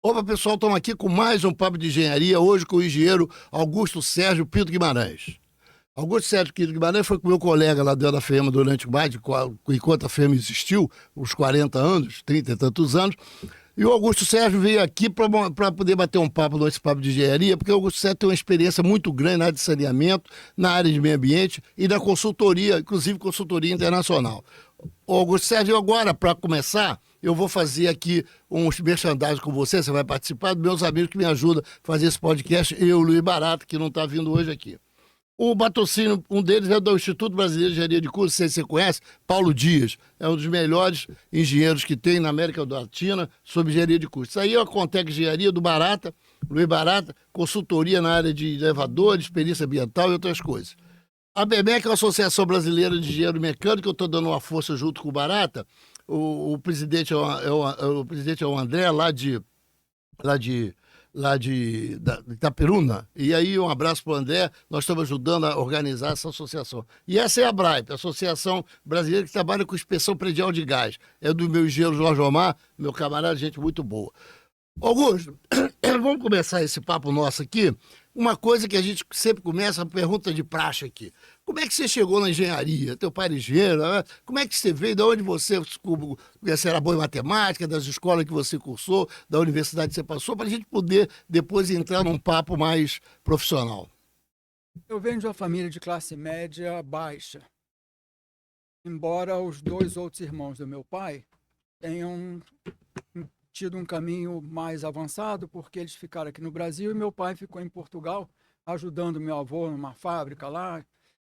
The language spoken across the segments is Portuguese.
Opa, pessoal, estamos aqui com mais um Papo de Engenharia, hoje com o engenheiro Augusto Sérgio Pinto Guimarães. Augusto Sérgio Pinto Guimarães foi com meu colega lá dentro da FEMA durante mais de, enquanto a FEMA existiu, uns 40 anos, 30 e tantos anos, e o Augusto Sérgio veio aqui para poder bater um papo nesse Papo de Engenharia, porque o Augusto Sérgio tem uma experiência muito grande na área de saneamento, na área de meio ambiente e na consultoria, inclusive consultoria internacional. Ô, Augusto Sérgio, agora, para começar, eu vou fazer aqui uns merchandising com você vai participar, dos meus amigos que me ajudam a fazer esse podcast, eu, Luiz Barata, que não está vindo hoje aqui. O patrocínio, um deles é do Instituto Brasileiro de Engenharia de Cursos, não sei se você conhece, Paulo Dias, é um dos melhores engenheiros que tem na América Latina sobre engenharia de cursos. Isso aí é a Contec Engenharia do Barata, Luiz Barata, consultoria na área de elevadores, experiência ambiental e outras coisas. A BMEC é a Associação Brasileira de Engenheiro Mecânico, eu estou dando uma força junto com o Barata. O presidente o presidente é o André, lá de Itaperuna. E aí, um abraço para o André, nós estamos ajudando a organizar essa associação. E essa é a BRAIP, a Associação Brasileira que trabalha com inspeção predial de gás. É do meu engenheiro Jorge Omar, meu camarada, gente muito boa. Augusto, vamos começar esse papo nosso aqui. Uma coisa que a gente sempre começa, a pergunta de praxe aqui. Como é que você chegou na engenharia? Teu pai era engenheiro, né? Como é que você veio? De onde você era bom em matemática, das escolas que você cursou, da universidade que você passou, para a gente poder depois entrar num papo mais profissional. Eu venho de uma família de classe média baixa. Embora os dois outros irmãos do meu pai tenham tido um caminho mais avançado, porque eles ficaram aqui no Brasil e meu pai ficou em Portugal, ajudando meu avô numa fábrica lá.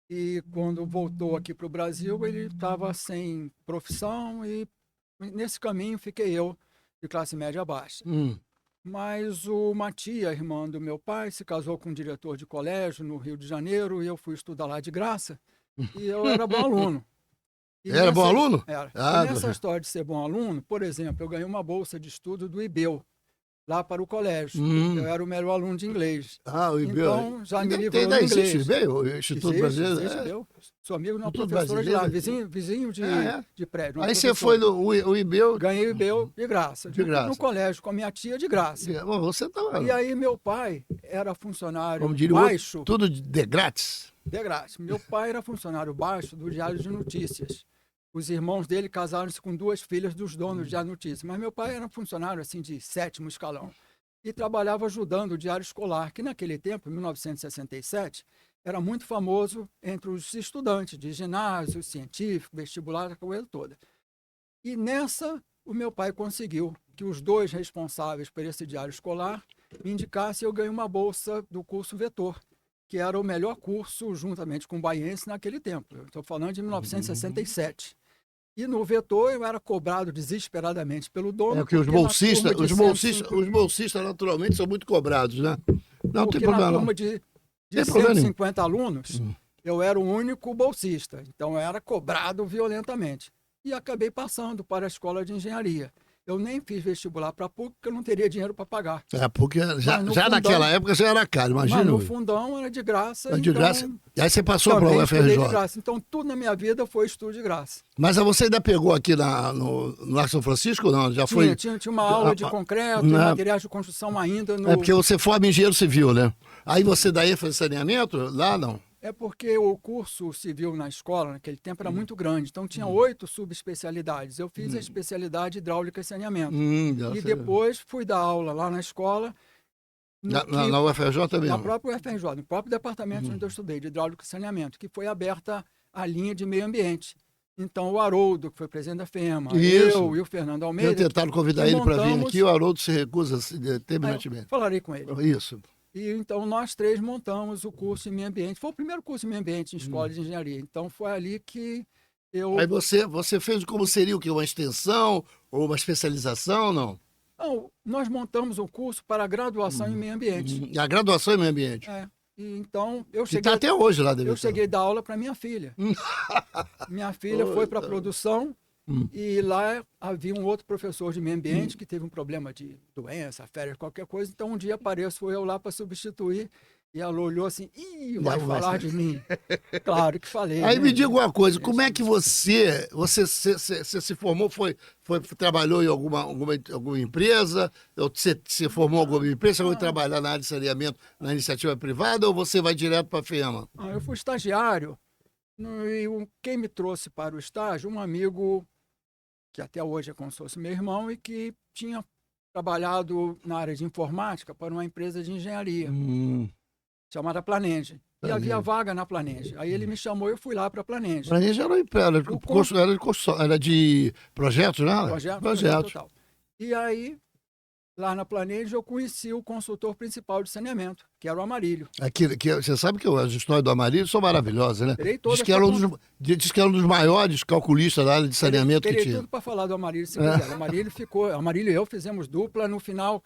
E quando voltou aqui para o Brasil, ele estava sem profissão e nesse caminho fiquei eu, de classe média baixa. Mas uma tia, irmã do meu pai, se casou com um diretor de colégio no Rio de Janeiro e eu fui estudar lá de graça e eu era bom aluno. Era bom aluno? Era. Ah, E nessa história de ser bom aluno, por exemplo, eu ganhei uma bolsa de estudo do IBEU, lá para o colégio. Eu era o melhor aluno de inglês. O IBEU. Então, já me livrou do inglês. Existe o IBEU, o Instituto Brasileiro? Existe IBEU. Sou amigo de uma Instituto professora de lá, Brasileiro? vizinho de prédio. Aí você foi no IBEU? Ganhei o IBEU de graça. De graça. No colégio, com a minha tia, de graça. Você tava... E aí meu pai era funcionário Como diria baixo... tudo de grátis? De graça. Meu pai era funcionário baixo do Diário de Notícias. Os irmãos dele casaram-se com duas filhas dos donos do Diário de Notícias. Mas meu pai era um funcionário assim, de 7º escalão. E trabalhava ajudando o Diário Escolar, que naquele tempo, em 1967, era muito famoso entre os estudantes de ginásio, científico, vestibular, a coisa toda. E nessa, o meu pai conseguiu que os dois responsáveis por esse Diário Escolar me indicassem e eu ganhei uma bolsa do curso Vetor, que era o melhor curso, juntamente com o Baiense, naquele tempo. Eu estou falando de 1967. E no Vetor eu era cobrado desesperadamente pelo dono. Porque os bolsistas naturalmente são muito cobrados, né? Não tem problema. Na turma de 150 alunos, eu era o único bolsista. Então eu era cobrado violentamente. E acabei passando para a escola de engenharia. Eu nem fiz vestibular para a PUC, porque eu não teria dinheiro para pagar. A PUC naquela época já era caro, imagina. Mas no fundão era de graça. Era de graça. E aí você passou para o UFRJ. De graça. Então tudo na minha vida foi estudo de graça. Mas você ainda pegou aqui no Arco São Francisco ou não? Já foi... Tinha uma aula de concreto, materiais de construção ainda. É porque você forma engenheiro civil, né? Aí você daí faz saneamento? Lá não. É porque o curso civil na escola, naquele tempo, era muito grande. Então, tinha 8 subespecialidades. Eu fiz a especialidade hidráulica e saneamento. E depois fui dar aula lá na escola. Na UFRJ também? Na própria UFRJ, no próprio departamento onde eu estudei, de hidráulica e saneamento, que foi aberta a linha de meio ambiente. Então, o Haroldo, que foi presidente da FEMA, eu e o Fernando Almeida... Eu tentaram convidar ele para vir aqui, o Haroldo se recusa terminantemente. Falarei com ele. Isso. E então nós três montamos o curso em meio ambiente. Foi o primeiro curso em meio ambiente em escola de engenharia. Então foi ali que eu... Aí você fez como seria o quê? Uma extensão ou uma especialização, não? Não, nós montamos o curso para a graduação em meio ambiente. A graduação em meio ambiente? É. E então eu cheguei... E está até hoje lá, deve Eu cheguei a dar aula para minha filha. Minha filha foi para a produção e lá havia um outro professor de meio ambiente que teve um problema de doença, férias, qualquer coisa. Então um dia apareço eu lá para substituir E ela olhou assim, ih, vai Não, falar de mim. Claro que falei. Aí né? me diga uma coisa, como é que você se formou, trabalhou em alguma empresa, ou você se formou em alguma empresa, você foi trabalhar na área de saneamento na iniciativa privada ou você vai direto para a FEMA? Eu fui estagiário, e quem me trouxe para o estágio, um amigo que até hoje é como se fosse meu irmão e que tinha trabalhado na área de informática para uma empresa de engenharia chamada Planenge. E havia vaga na Planenge. Aí ele me chamou e eu fui lá para a Planenge. Planenge era de projetos, né? Projeto total. E aí, lá na Planenge, eu conheci o consultor principal de saneamento, que era o Amarílio. Você sabe que as histórias do Amarílio são maravilhosas, né? Diz que era um dos maiores calculistas da área de saneamento que tinha. Tudo para falar do Amarílio, se quiser. O Amarílio e eu fizemos dupla no final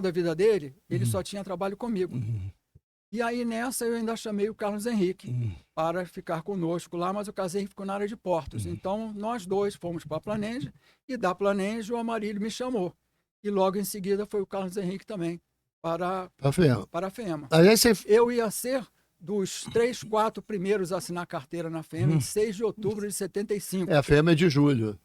da vida dele, ele só tinha trabalho comigo. E aí, nessa, eu ainda chamei o Carlos Henrique para ficar conosco lá, mas o Carlos Henrique ficou na área de portos. Então, nós dois fomos para a Planenge, e da Planenge o Amarílio me chamou. E logo em seguida foi o Carlos Henrique também para a FEMA. Eu ia ser dos 3, 4 primeiros a assinar carteira na FEMA em 6 de outubro de 75. A FEMA é de julho.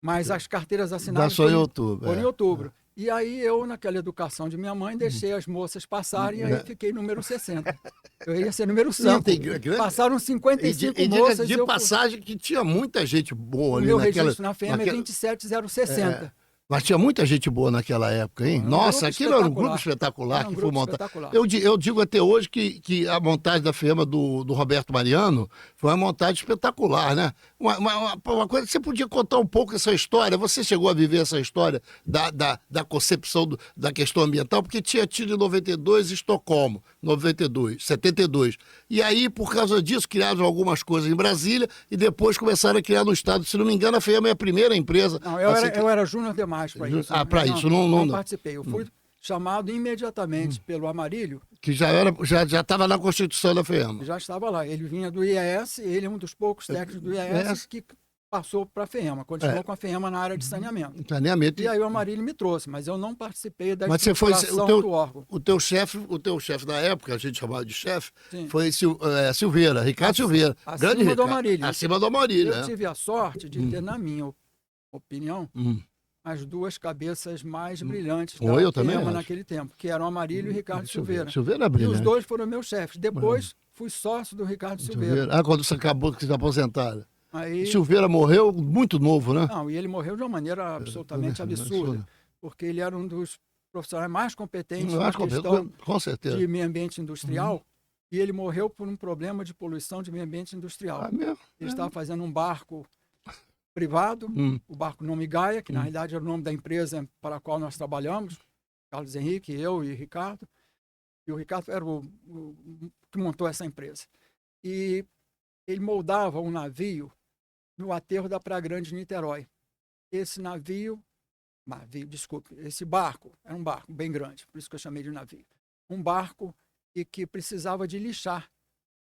Mas as carteiras assinadas foram em outubro. Foram em outubro. E aí eu, naquela educação de minha mãe, deixei as moças passarem e aí fiquei número 60. Eu ia ser número 5. Passaram 55 moças. De passagem que tinha muita gente boa ali naquela... O meu registro na FEMA é 27060. Mas tinha muita gente boa naquela época, hein? Nossa, aquilo era um grupo espetacular que foi montado. Eu digo até hoje que a montagem da FEMA do Roberto Mariano foi uma montagem espetacular, né? Uma coisa, você podia contar um pouco essa história? Você chegou a viver essa história da concepção da questão ambiental? Porque tinha tido em 92 Estocolmo, 72. E aí, por causa disso, criaram algumas coisas em Brasília e depois começaram a criar no estado. Se não me engano, a FEMA é a primeira empresa. Não, eu era júnior demais para isso. Para isso, não participei. Eu fui chamado imediatamente pelo Amarílio. Que já estava na Constituição da FEMA. Já estava lá. Ele vinha do IES, ele é um dos poucos técnicos do IES que passou para a FEMA, continuou com a FEMA na área de saneamento. E aí o Amarílio me trouxe, mas eu não participei da estruturação do órgão. O teu chefe da época, a gente chamava de chefe, foi Silveira, Ricardo Silveira. Acima do Amarílio. Acima do Amarílio. Eu tive a sorte de ter, na minha opinião, as duas cabeças mais brilhantes da FEMA naquele tempo, que eram Amarílio e Ricardo Silveira. Silveira é brilhante. E os dois foram meus chefes. Depois fui sócio do Ricardo Silveira. Quando você acabou que se aposentaram. Aí... Silveira morreu muito novo, né? Não, e ele morreu de uma maneira absolutamente absurda, porque ele era um dos profissionais mais competentes na questão com certeza. de meio ambiente industrial, e ele morreu por um problema de poluição de meio ambiente industrial. Ele estava fazendo um barco privado, o barco Nome Gaia, que na realidade era o nome da empresa para a qual nós trabalhamos, Carlos Henrique, eu e Ricardo. E o Ricardo era o que montou essa empresa. E ele moldava um navio no aterro da Praia Grande de Niterói. Esse esse barco, era um barco bem grande, por isso que eu chamei de navio. Um barco que precisava de lixar.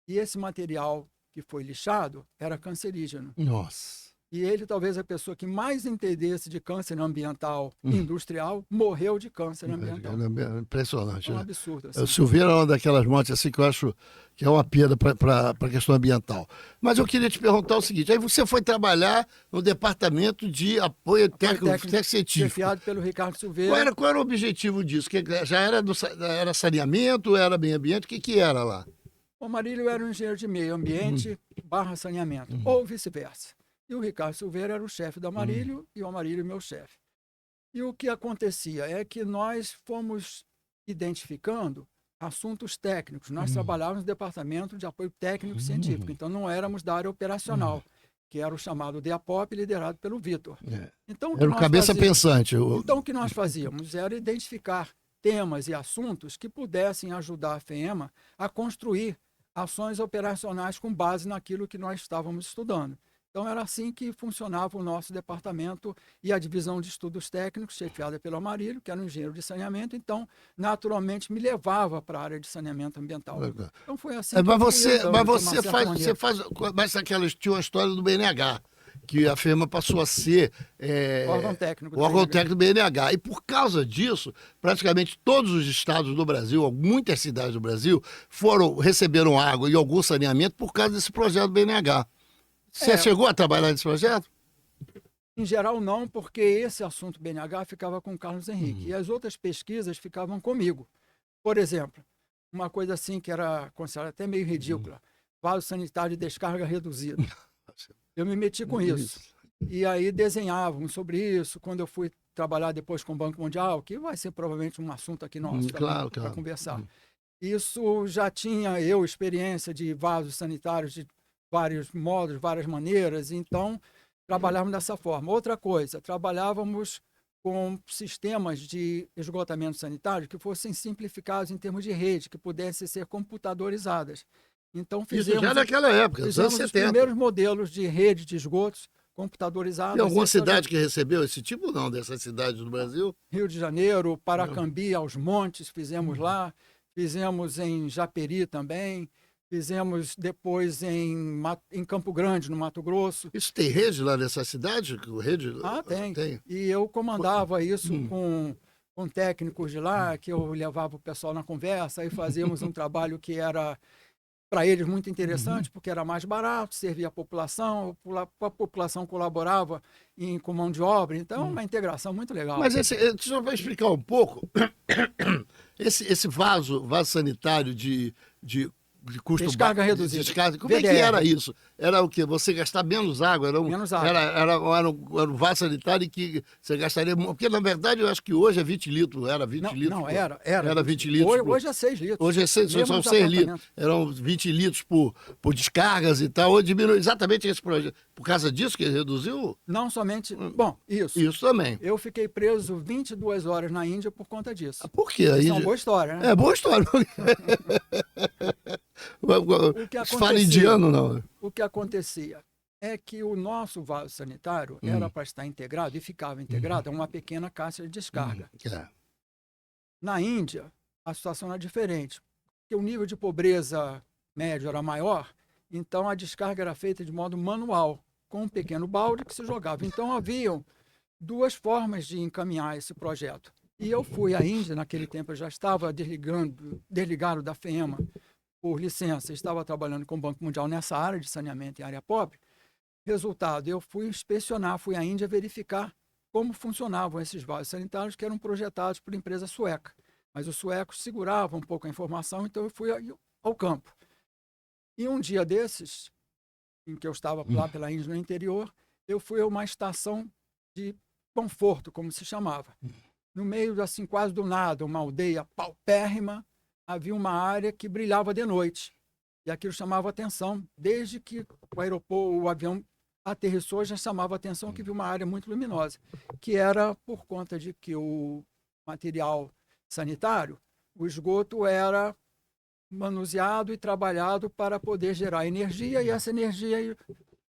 E esse material que foi lixado era cancerígeno. Nossa! E ele, talvez a pessoa que mais entendesse de câncer ambiental industrial, morreu de câncer ambiental. Impressionante. É um absurdo. Assim. O Silveira é uma daquelas mortes assim, que eu acho que é uma perda para a questão ambiental. Mas eu queria te perguntar o seguinte, aí você foi trabalhar no Departamento de Apoio Técnico Científico. Chefiado pelo Ricardo Silveira. Qual era o objetivo disso? Já era saneamento, era meio ambiente? O que era lá? O Amarílio era um engenheiro de meio ambiente / saneamento, ou vice-versa. E o Ricardo Silveira era o chefe do Amarílio e o Amarílio meu chefe. E o que acontecia é que nós fomos identificando assuntos técnicos. Nós trabalhávamos no Departamento de Apoio Técnico Científico, então não éramos da área operacional, que era o chamado DEAPOP, liderado pelo Vitor. Então, era o cabeça pensante. Então, o que nós fazíamos era identificar temas e assuntos que pudessem ajudar a FEMA a construir ações operacionais com base naquilo que nós estávamos estudando. Então, era assim que funcionava o nosso departamento e a divisão de estudos técnicos, chefiada pelo Amarílio, que era um engenheiro de saneamento. Então, naturalmente, me levava para a área de saneamento ambiental. Então, foi assim mas você faz... Mas tinha uma história do BNH, que a FEMA passou a ser Órgão técnico o do órgão BNH. técnico do BNH. E por causa disso, praticamente todos os estados do Brasil, muitas cidades do Brasil, receberam água e algum saneamento por causa desse projeto do BNH. Você chegou a trabalhar nesse projeto? Em geral, não, porque esse assunto BNH ficava com o Carlos Henrique e as outras pesquisas ficavam comigo. Por exemplo, uma coisa assim que era considerada até meio ridícula, vaso sanitário de descarga reduzida. Eu me meti com isso. E aí desenhávamos sobre isso. Quando eu fui trabalhar depois com o Banco Mundial, que vai ser provavelmente um assunto aqui nosso Claro, para claro. conversar. Isso já tinha eu experiência de vasos sanitários de vários modos, várias maneiras, então trabalhávamos dessa forma. Outra coisa, trabalhávamos com sistemas de esgotamento sanitário que fossem simplificados em termos de rede, que pudessem ser computadorizadas. Então Isso já naquela época, nos anos fizemos os 70. primeiros modelos de rede de esgotos computadorizados. Tem alguma cidade que recebeu esse tipo, não, dessas cidades do Brasil? Rio de Janeiro, Paracambi, Aos Montes, fizemos lá. Fizemos em Japeri também. Fizemos depois em Campo Grande, no Mato Grosso. Isso tem rede lá nessa cidade? Rede? Tem. E eu comandava isso com técnicos de lá, que eu levava o pessoal na conversa e fazíamos um trabalho que era, para eles, muito interessante, porque era mais barato, servia a população colaborava com mão de obra. Então, uma integração muito legal. Mas deixa eu explicar um pouco. Esse vaso sanitário de custo Descarga baixo, reduzida. Descarga, como é que era isso? Era o quê? Você gastar menos água? Menos água. Era um vaso sanitário que você gastaria... Porque, na verdade, eu acho que hoje é 20 litros. Era 20 litros. Não, era. Era 20 litros. Hoje é 6 litros. Hoje são 6 litros. Eram 20 litros por descargas e tal. Hoje diminuiu exatamente esse projeto. Por causa disso que reduziu? Não somente... Bom, isso. Isso também. Eu fiquei preso 22 horas na Índia por conta disso. Por quê? Isso é uma boa história, né? É boa história. Fala indiano, não. O que acontecia é que o nosso vaso sanitário era para estar integrado, e ficava integrado, a uma pequena caixa de descarga. Na Índia, a situação era diferente, porque o nível de pobreza médio era maior, então a descarga era feita de modo manual, com um pequeno balde que se jogava. Então haviam duas formas de encaminhar esse projeto. E eu fui à Índia, naquele tempo eu já estava desligado da FEMA, por licença, estava trabalhando com o Banco Mundial nessa área de saneamento em área pobre. Resultado, eu fui inspecionar, fui à Índia verificar como funcionavam esses vasos sanitários que eram projetados por empresa sueca. Mas os suecos seguravam um pouco a informação, então eu fui ao campo. E um dia desses, em que eu estava lá pela Índia no interior, eu fui a uma estação de conforto, como se chamava. No meio, assim, quase do nada, uma aldeia paupérrima, havia uma área que brilhava de noite. E aquilo chamava atenção. Desde que o avião aterrissou, já chamava atenção que viu uma área muito luminosa, que era por conta de que o material sanitário, o esgoto era manuseado e trabalhado para poder gerar energia, e essa energia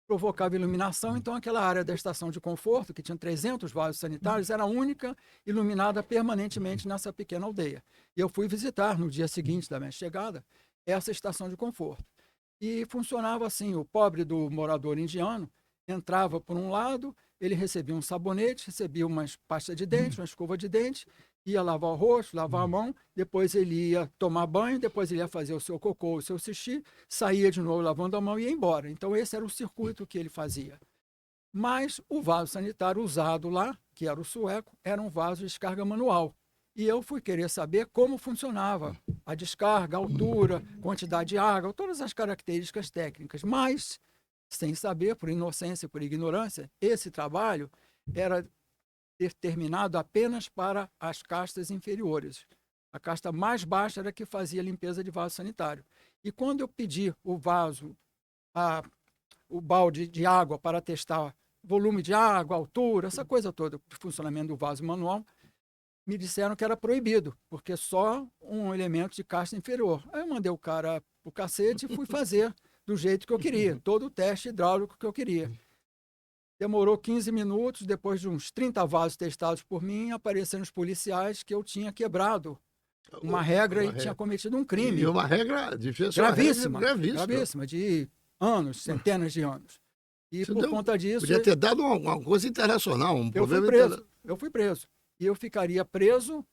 provocava iluminação. Então aquela área da estação de conforto, que tinha 300 vasos sanitários, era a única iluminada permanentemente nessa pequena aldeia. E eu fui visitar no dia seguinte da minha chegada essa estação de conforto. E funcionava assim: o pobre do morador indiano entrava por um lado, ele recebia um sabonete, recebia uma pasta de dente, uma escova de dente, ia lavar o rosto, lavar a mão, depois ele ia tomar banho, depois ele ia fazer o seu cocô, o seu xixi, saía de novo lavando a mão e ia embora. Então esse era o circuito que ele fazia. Mas o vaso sanitário usado lá, que era o sueco, era um vaso de descarga manual. E eu fui querer saber como funcionava a descarga, a altura, quantidade de água, todas as características técnicas. Mas, sem saber, por inocência, por ignorância, esse trabalho era determinado apenas para as castas inferiores. A casta mais baixa era que fazia a limpeza de vaso sanitário. E quando eu pedi o balde de água para testar volume de água, altura, essa coisa toda de funcionamento do vaso manual, me disseram que era proibido, porque só um elemento de casta inferior. Aí eu mandei o cara pro cacete e fui fazer do jeito que eu queria, todo o teste hidráulico que eu queria. Demorou 15 minutos, depois de uns 30 vasos testados por mim, apareceram os policiais que eu tinha quebrado uma regra e tinha cometido um crime. E uma regra difícil, gravíssima, gravíssima, de anos, centenas de anos. E Isso por conta disso, podia ter dado uma coisa internacional, um eu fui problema preso. Eu fui preso. E eu ficaria preso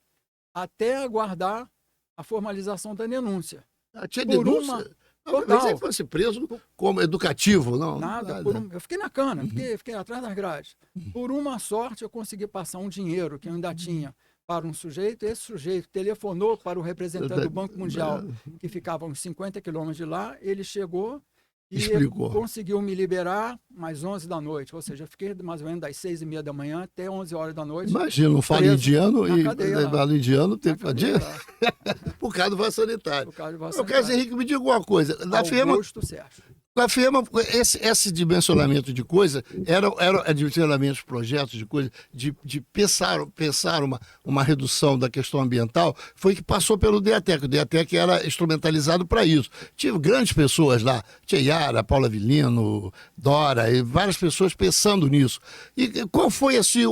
até aguardar a formalização da denúncia. Tinha Por denúncia? uma... Mas ele Total. fosse preso como educativo, não? Nada. Nada. Eu fiquei na cana, fiquei atrás das grades. Por uma sorte, eu consegui passar um dinheiro que eu ainda tinha para um sujeito. Esse sujeito telefonou para o representante do Banco Mundial, que ficava a uns 50 quilômetros de lá. Ele chegou e Explicou. conseguiu me liberar às 11 da noite. Ou seja, eu fiquei mais ou menos das 6h30 da manhã até 11 horas da noite. Imagina, não fala preso indiano na e cadeia lá. fala indiano tem Na que cadeia fazer lá, por causa do vaso sanitário. por causa do vaso Ô, Carlos sanitário. Henrique, me diga uma coisa. Na firma, Augusto Sérgio. a firma, esse dimensionamento de coisa era dimensionamento de projetos, de coisa, de pensar uma redução da questão ambiental, foi que passou pelo DEATEC. O DEATEC era instrumentalizado para isso. Tive grandes pessoas lá, Tia Yara, Paula Avelino, Dora, e várias pessoas pensando nisso. E qual foi assim,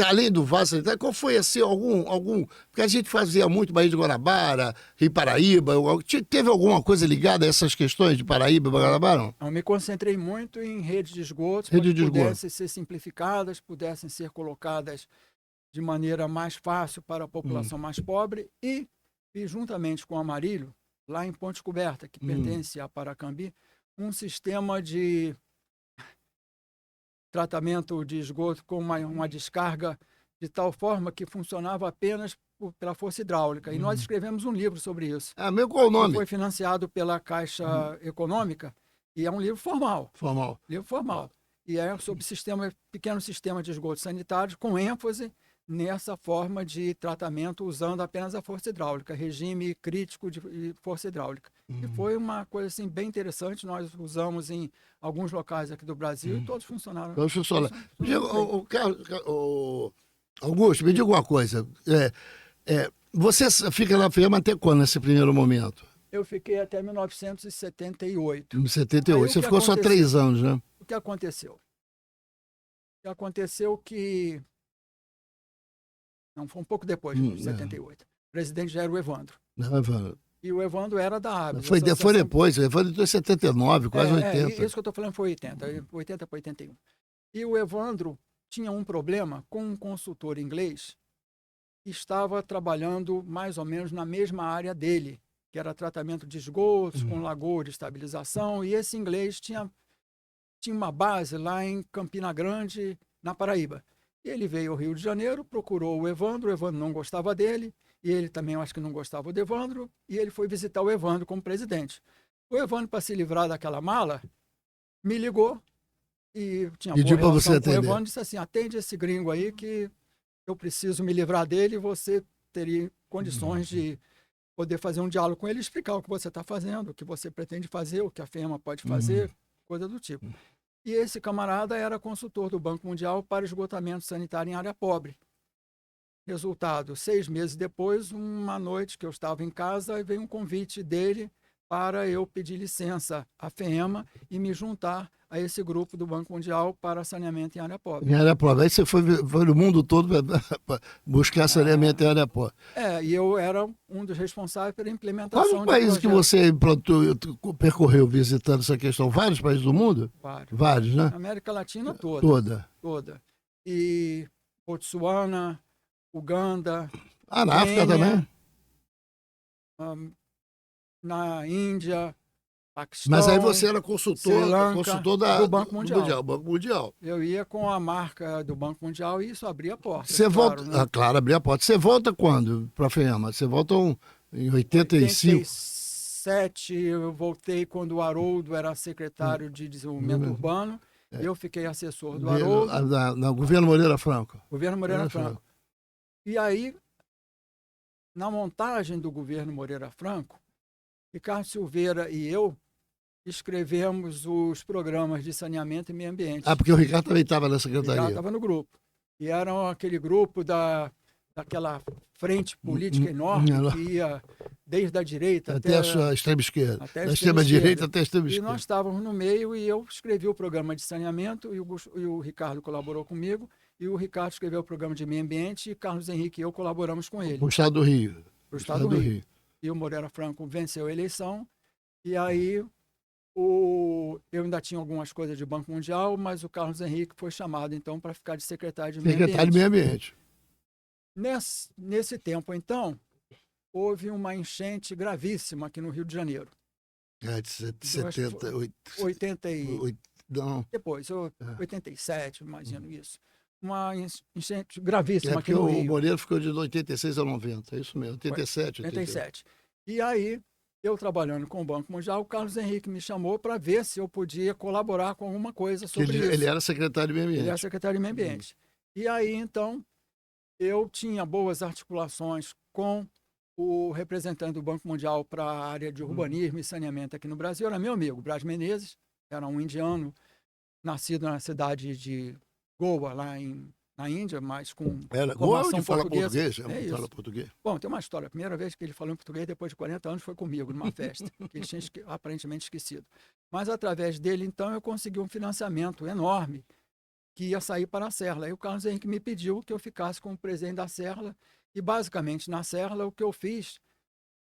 além do vaso sanitário, qual foi assim algum. Porque a gente fazia muito Baía de Guanabara, Rio Paraíba, teve alguma coisa ligada a essas questões de Paraíba e Guanabara? Não? Eu me concentrei muito em redes de esgotos, Rede para de que esgoto. pudessem ser simplificadas, pudessem ser colocadas de maneira mais fácil para a população mais pobre e juntamente com o Amarilho, lá em Ponte Coberta, que pertence a Paracambi, um sistema de tratamento de esgoto com uma descarga de tal forma que funcionava apenas pela força hidráulica. E nós escrevemos um livro sobre isso. Meu, qual o Que nome? foi financiado pela Caixa Econômica e é um livro formal. Formal. Livro formal. E é sobre pequeno sistema de esgoto sanitário com ênfase nessa forma de tratamento usando apenas a força hidráulica, regime crítico de força hidráulica. E foi uma coisa assim, bem interessante, nós usamos em alguns locais aqui do Brasil e todos funcionaram. Então, deixa eu falar. funcionaram bem. Augusto, me diga uma coisa. Você fica na firma até quando, nesse primeiro momento? Eu fiquei até 1978. Em 78. Aí, o Você que ficou só aconteceu? 3 anos, né? O que aconteceu? O que aconteceu que... Não, foi um pouco depois de 78. O presidente já era o Evandro. Não, Evandro. E o Evandro era da ABS. Foi depois, o Evandro entrou em 79, quase 80. Isso que eu estou falando foi 80. 80 para 81. E o Evandro tinha um problema com um consultor inglês que estava trabalhando mais ou menos na mesma área dele, que era tratamento de esgotos, com lagoa de estabilização, e esse inglês tinha uma base lá em Campina Grande, na Paraíba. E ele veio ao Rio de Janeiro, procurou o Evandro não gostava dele, e ele também, eu acho que não gostava do Evandro, e ele foi visitar o Evandro como presidente. O Evandro, para se livrar daquela mala, me ligou e tinha boa Pediu para você relação com o atender. Evandro, disse assim, atende esse gringo aí que eu preciso me livrar dele e você teria condições de poder fazer um diálogo com ele, explicar o que você está fazendo, o que você pretende fazer, o que a firma pode fazer, coisa do tipo. E esse camarada era consultor do Banco Mundial para esgotamento sanitário em área pobre. Resultado, 6 meses depois, uma noite que eu estava em casa, veio um convite dele para eu pedir licença à FEMA e me juntar a esse grupo do Banco Mundial para saneamento em área pobre. Em área pobre. Aí você foi no mundo todo para buscar saneamento em área pobre. E eu era um dos responsáveis pela implementação Qual o país que você percorreu visitando essa questão? Vários países do mundo? Vários, né? Na América Latina toda. Toda. E Botsuana, Uganda. Na África também? Na Índia, Paquistão. Mas aí você era consultor do Banco Mundial. Banco Mundial. Eu ia com a marca do Banco Mundial e isso abria a porta. Você volta. Né? Claro, abria a porta. Você volta quando para a FEMA? Você volta em 85? 87, eu voltei quando o Haroldo era secretário de Desenvolvimento Urbano. Eu fiquei assessor do Haroldo. No governo Moreira Franco. Governo Moreira Franco. E aí, na montagem do governo Moreira Franco, Ricardo Silveira e eu escrevemos os programas de saneamento e meio ambiente. Porque o Ricardo também estava na O secretaria. Ricardo estava no grupo. E era aquele grupo daquela frente política enorme que ia desde a direita até a sua extrema esquerda. Até da extrema direita até a extrema E esquerda. nós estávamos no meio e eu escrevi o programa de saneamento e o Ricardo colaborou comigo. E o Ricardo escreveu o programa de meio ambiente e Carlos Henrique e eu colaboramos com ele. O Estado do Rio. O Estado do Rio. E o Moreira Franco venceu a eleição. E aí Eu ainda tinha algumas coisas de Banco Mundial, mas o Carlos Henrique foi chamado, então, para ficar de secretário de Meio Secretário de Ambiente. Meio Ambiente. Nesse tempo, então, houve uma enchente gravíssima aqui no Rio de Janeiro. É, de Eu acho que 70, foi 80 e... não. Depois, É. 87, imagino isso. Uma enchente gravíssima aqui Porque no o Rio. Moreira ficou de 86 a 90, é isso mesmo, 87, 88. 87. E aí, eu trabalhando com o Banco Mundial, o Carlos Henrique me chamou para ver se eu podia colaborar com alguma coisa Que sobre isso. ele era secretário de Meio Ele é Ambiente. secretário de Meio Ambiente. E aí, então, eu tinha boas articulações com o representante do Banco Mundial para a área de urbanismo e saneamento aqui no Brasil, era meu amigo, Brás Menezes, era um indiano, nascido na cidade de Goa, na Índia, mas com Era igual formação de falar portuguesa. português, É isso. fala português. Bom, tem uma história. A primeira vez que ele falou em português, depois de 40 anos, foi comigo, numa festa, que ele tinha aparentemente esquecido. Mas, através dele, então, eu consegui um financiamento enorme que ia sair para a Serra. Aí o Carlos Henrique me pediu que eu ficasse como presidente da Serra. E, basicamente, na Serra, o que eu fiz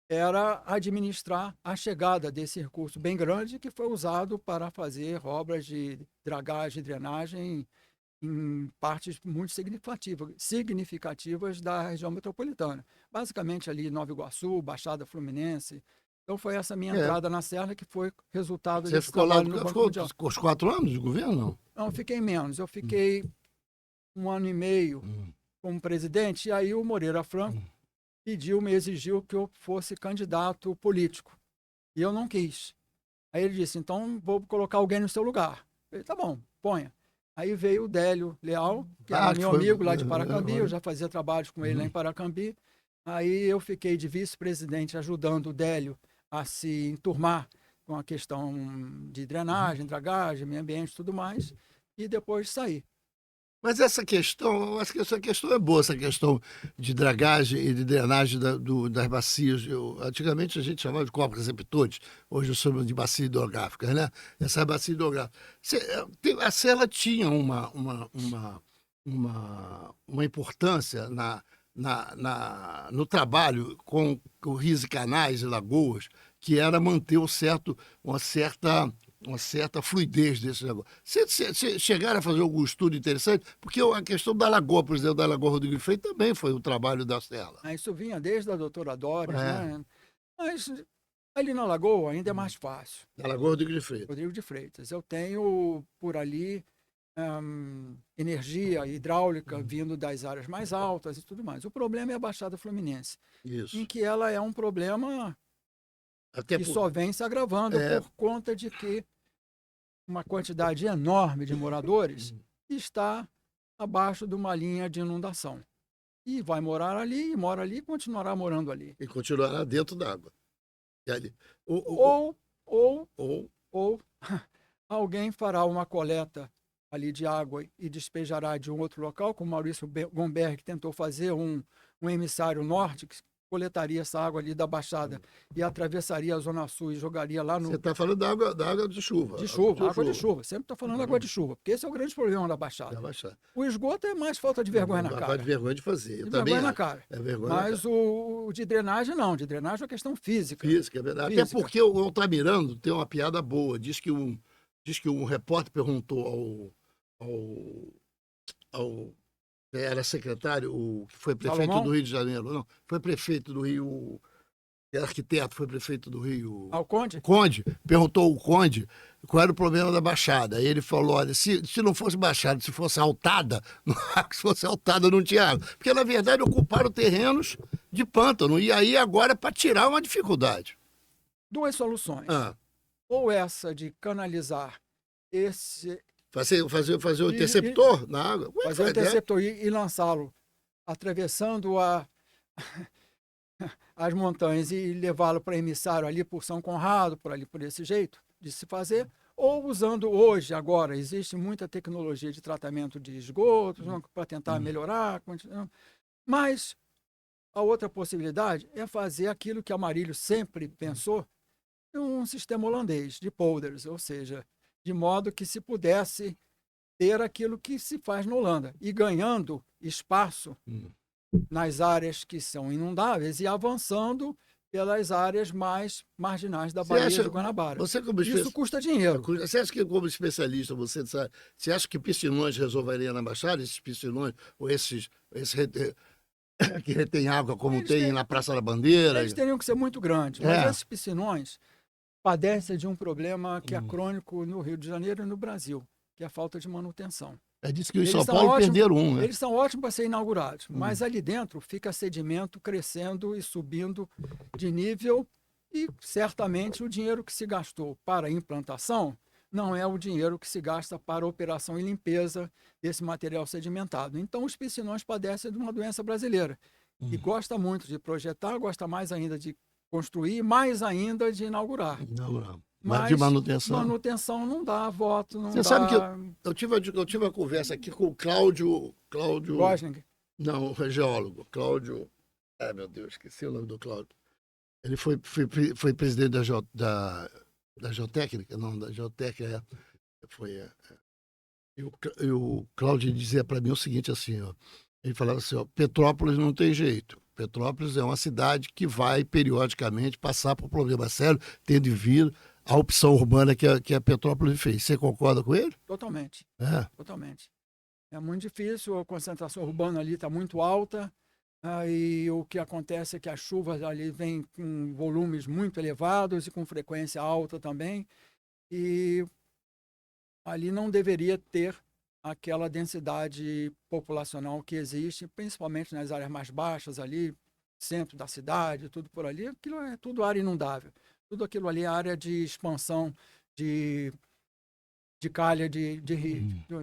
era administrar a chegada desse recurso bem grande que foi usado para fazer obras de dragagem e drenagem em partes muito significativas da região metropolitana. Basicamente ali Nova Iguaçu, Baixada Fluminense. Então foi essa minha entrada na Serra que foi resultado Você desse ficou lá, trabalho no Banco ficou Mundial. os 4 anos de governo, não? Não, eu fiquei menos. Eu fiquei 1 ano e meio como presidente, e aí o Moreira Franco me exigiu que eu fosse candidato político. E eu não quis. Aí ele disse, então vou colocar alguém no seu lugar. Eu falei, tá bom, ponha. Aí veio o Délio Leal, que era meu amigo lá de Paracambi, eu já fazia trabalhos com ele lá em Paracambi. Aí eu fiquei de vice-presidente ajudando o Délio a se enturmar com a questão de drenagem, dragagem, meio ambiente e tudo mais, e depois saí. Mas essa questão, eu acho que essa questão é boa, essa questão de dragagem e de drenagem das bacias. Antigamente a gente chamava de corpos receptores, hoje eu chamo de bacia hidrográfica, né? Essa bacia hidrográfica. A Serra tinha uma importância no trabalho com rios e canais e lagoas, que era manter uma certa fluidez desse negócio. Vocês chegaram a fazer algum estudo interessante? Porque a questão da lagoa, por exemplo, da Lagoa Rodrigo de Freitas, também foi o trabalho da Serra. Isso vinha desde a doutora Doris, né? Mas ali na Lagoa ainda é mais fácil. Da Lagoa Rodrigo de Freitas. Rodrigo de Freitas. Eu tenho por ali energia hidráulica vindo das áreas mais altas e tudo mais. O problema é a Baixada Fluminense, em que ela é um problema que só vem se agravando por conta de que uma quantidade enorme de moradores está abaixo de uma linha de inundação. E vai morar ali, e mora ali, e continuará morando ali. E continuará dentro d'água. Ou alguém fará uma coleta ali de água e despejará de um outro local, como Maurício Gomberg tentou fazer um emissário norte, que coletaria essa água ali da Baixada e atravessaria a Zona Sul e jogaria lá no... Você está falando da água de chuva. Água de chuva. Sempre estou falando água de chuva, porque esse é o grande problema da Baixada. O esgoto é mais falta de vergonha na cara. Falta de vergonha de fazer. Eu vergonha também na cara. Vergonha Mas o de drenagem não. De drenagem é uma questão física. Física, é verdade. Até porque o Altamirano tem uma piada boa. Diz que um repórter perguntou ao era secretário, o que foi prefeito Salomão? do Rio de Janeiro. Não, foi prefeito do Rio, era arquiteto, foi prefeito do Rio. O Conde? O Conde, perguntou ao Conde qual era o problema da Baixada. Aí ele falou, olha, se não fosse Baixada, se fosse altada, não tinha água. Porque, na verdade, ocuparam terrenos de pântano. E aí, agora, é para tirar uma dificuldade. 2 soluções. Ou essa de canalizar esse... Fazer o interceptor na água? Fazer o interceptor e lançá-lo atravessando as montanhas e levá-lo para emissário ali por São Conrado, por esse jeito de se fazer, ou usando hoje, agora, existe muita tecnologia de tratamento de esgotos para tentar melhorar. Mas a outra possibilidade é fazer aquilo que Amarillo sempre pensou, um sistema holandês de polders, ou seja, de modo que se pudesse ter aquilo que se faz na Holanda, e ganhando espaço nas áreas que são inundáveis e avançando pelas áreas mais marginais da Você Baía acha- de Guanabara. Você como Isso custa dinheiro. Você acha que, como especialista, você acha que piscinões resolveria na Baixada, esses piscinões, ou que retém água, como Eles tem têm- na Praça da Bandeira? Eles teriam que ser muito grandes, mas É. esses piscinões padecem de um problema que é crônico no Rio de Janeiro e no Brasil, que é a falta de manutenção. É disso que os Eles São são Paulo ótimos- perderam um, né? Eles são ótimos para serem inaugurados, mas ali dentro fica sedimento crescendo e subindo de nível e certamente o dinheiro que se gastou para a implantação não é o dinheiro que se gasta para a operação e limpeza desse material sedimentado. Então os piscinões padecem de uma doença brasileira e gosta muito de projetar, gosta mais ainda de construir, mais ainda de inaugurar. Não. Mas de manutenção. Manutenção não dá voto, não Você dá. sabe que eu tive uma conversa aqui com o Cláudio. Gosling. Não, o geólogo. Cláudio. Ai, meu Deus, esqueci o nome do Cláudio. Ele foi presidente da Geotécnica, não, da Geotécnica. E o Cláudio dizia para mim o seguinte, assim, ó. Ele falava assim, ó, Petrópolis não tem jeito. Petrópolis é uma cidade que vai, periodicamente, passar por problema sério, tendo em vista a opção urbana que a Petrópolis fez. Você concorda com ele? Totalmente. É. Totalmente. É muito difícil, a concentração urbana ali está muito alta, e o que acontece é que as chuvas ali vêm com volumes muito elevados e com frequência alta também, e ali não deveria ter aquela densidade populacional que existe, principalmente nas áreas mais baixas ali, centro da cidade, tudo por ali, aquilo é tudo área inundável. Tudo aquilo ali é área de expansão de calha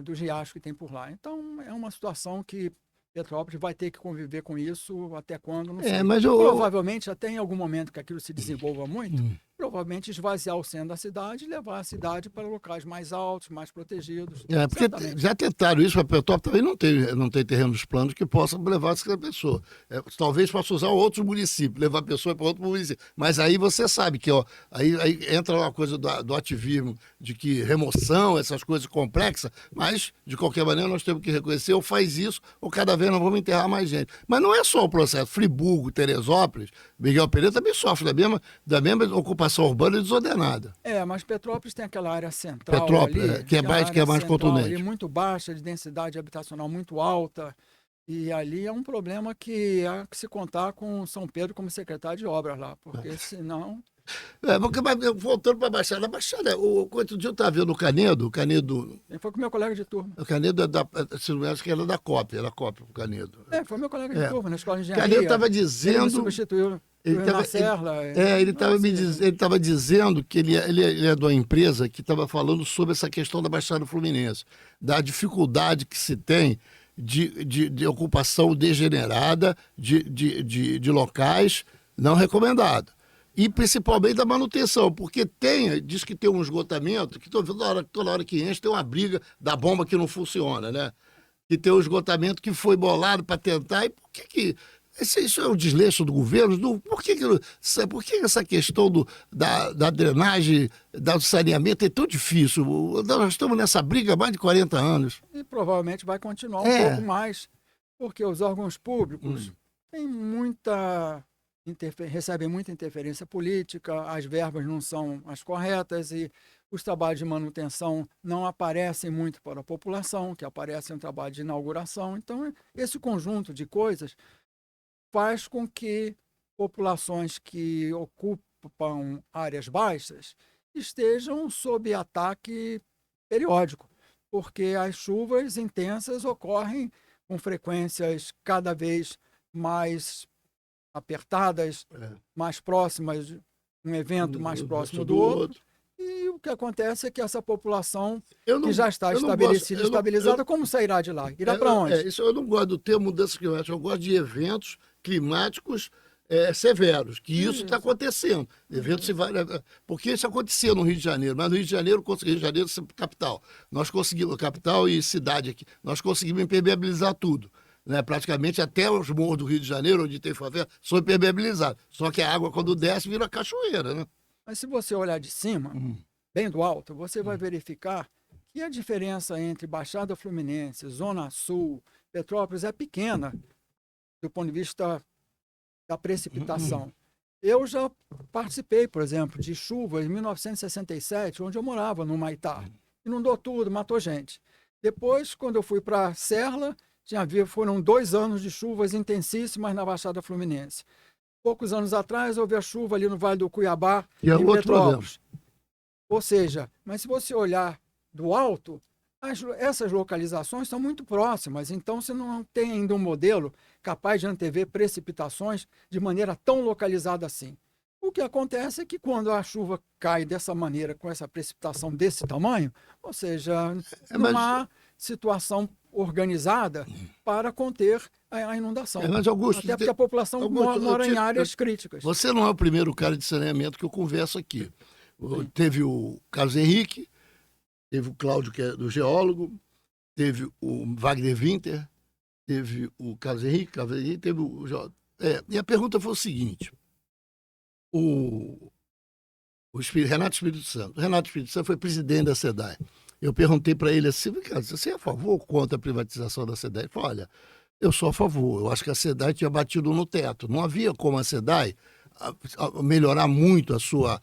dos riachos que tem por lá. Então, é uma situação que Petrópolis vai ter que conviver com isso até quando, não sei. Mas provavelmente, até em algum momento que aquilo se desenvolva muito, provavelmente esvaziar o centro da cidade e levar a cidade para locais mais altos, mais protegidos. Porque já tentaram isso, para Petrópolis também não tem terrenos planos que possam levar essa pessoa. Talvez possa usar outros municípios, levar a pessoa para outro município. Mas aí você sabe que aí entra uma coisa do ativismo, de que remoção, essas coisas complexas, mas, de qualquer maneira, nós temos que reconhecer, ou faz isso, ou cada vez nós vamos enterrar mais gente. Mas não é só o processo. Friburgo, Teresópolis, Miguel Pereira também sofre da mesma ocupação urbana desordenada. Mas Petrópolis tem aquela área central Petrópolis, ali, que é mais contundente. Ali, muito baixa, de densidade habitacional muito alta, e ali é um problema que há que se contar com São Pedro como secretário de obras lá, porque senão... Mas voltando para a Baixada, outro dia eu estava vendo o Canedo. Foi com meu colega de turma. O Canedo acho que era da COP, o Canedo. Foi meu colega de turma na escola de engenharia. Canedo estava dizendo. Ele me substituiu. Ele estava dizendo que ele é de uma empresa que estava falando sobre essa questão da Baixada Fluminense, da dificuldade que se tem de ocupação degenerada de locais não recomendados. E principalmente da manutenção, porque diz que tem um esgotamento, que toda hora que enche tem uma briga da bomba que não funciona, né? Que tem um esgotamento que foi bolado para tentar. E por que isso é o desleixo do governo? Por que essa questão da drenagem, do saneamento é tão difícil? Nós estamos nessa briga há mais de 40 anos. E provavelmente vai continuar um pouco mais, porque os órgãos públicos têm recebem muita interferência política, as verbas não são as corretas e os trabalhos de manutenção não aparecem muito para a população, que aparecem no trabalho de inauguração. Então, esse conjunto de coisas faz com que populações que ocupam áreas baixas estejam sob ataque periódico, porque as chuvas intensas ocorrem com frequências cada vez mais apertadas, mais próximas, um evento mais próximo do outro. E o que acontece é que essa população que já está estabelecida, estabilizada, como sairá de lá? Irá para onde? Eu não gosto do termo mudança climática, eu gosto de eventos climáticos severos, que isso está acontecendo. Porque isso acontecia no Rio de Janeiro, mas no Rio de Janeiro, capital. Nós conseguimos, capital e cidade aqui, nós conseguimos impermeabilizar tudo. Né? Praticamente até os morros do Rio de Janeiro, onde tem favela, são impermeabilizados. Só que a água, quando desce, vira cachoeira, né? Mas se você olhar de cima, bem do alto, você vai verificar que a diferença entre Baixada Fluminense, Zona Sul, Petrópolis é pequena do ponto de vista da precipitação. Eu já participei, por exemplo, de chuvas em 1967, onde eu morava, no Maitá. Inundou tudo, matou gente. Depois, quando eu fui para Serra, foram 2 anos de chuvas intensíssimas na Baixada Fluminense. Poucos anos atrás, houve a chuva ali no Vale do Cuiabá, E é em outro problema. Petrópolis. Ou seja, mas se você olhar do alto, essas localizações são muito próximas, então você não tem ainda um modelo capaz de antever precipitações de maneira tão localizada assim. O que acontece é que quando a chuva cai dessa maneira, com essa precipitação desse tamanho, ou seja, não há situação organizada para conter a inundação. Mas, Augusto, até porque a população mora em áreas críticas. Você não é o primeiro cara de saneamento que eu converso aqui. Teve o Carlos Henrique, teve o Cláudio, que é do geólogo, teve o Wagner Winter, teve o Carlos Henrique, teve o geólogo. E a pergunta foi o seguinte: o Renato Espírito Santo. O Renato Espírito Santo foi presidente da SEDAI. Eu perguntei para ele assim: você é a favor ou contra a privatização da SEDAI? Ele falou: olha, eu sou a favor. Eu acho que a SEDAI tinha batido no teto. Não havia como a SEDAI melhorar muito a sua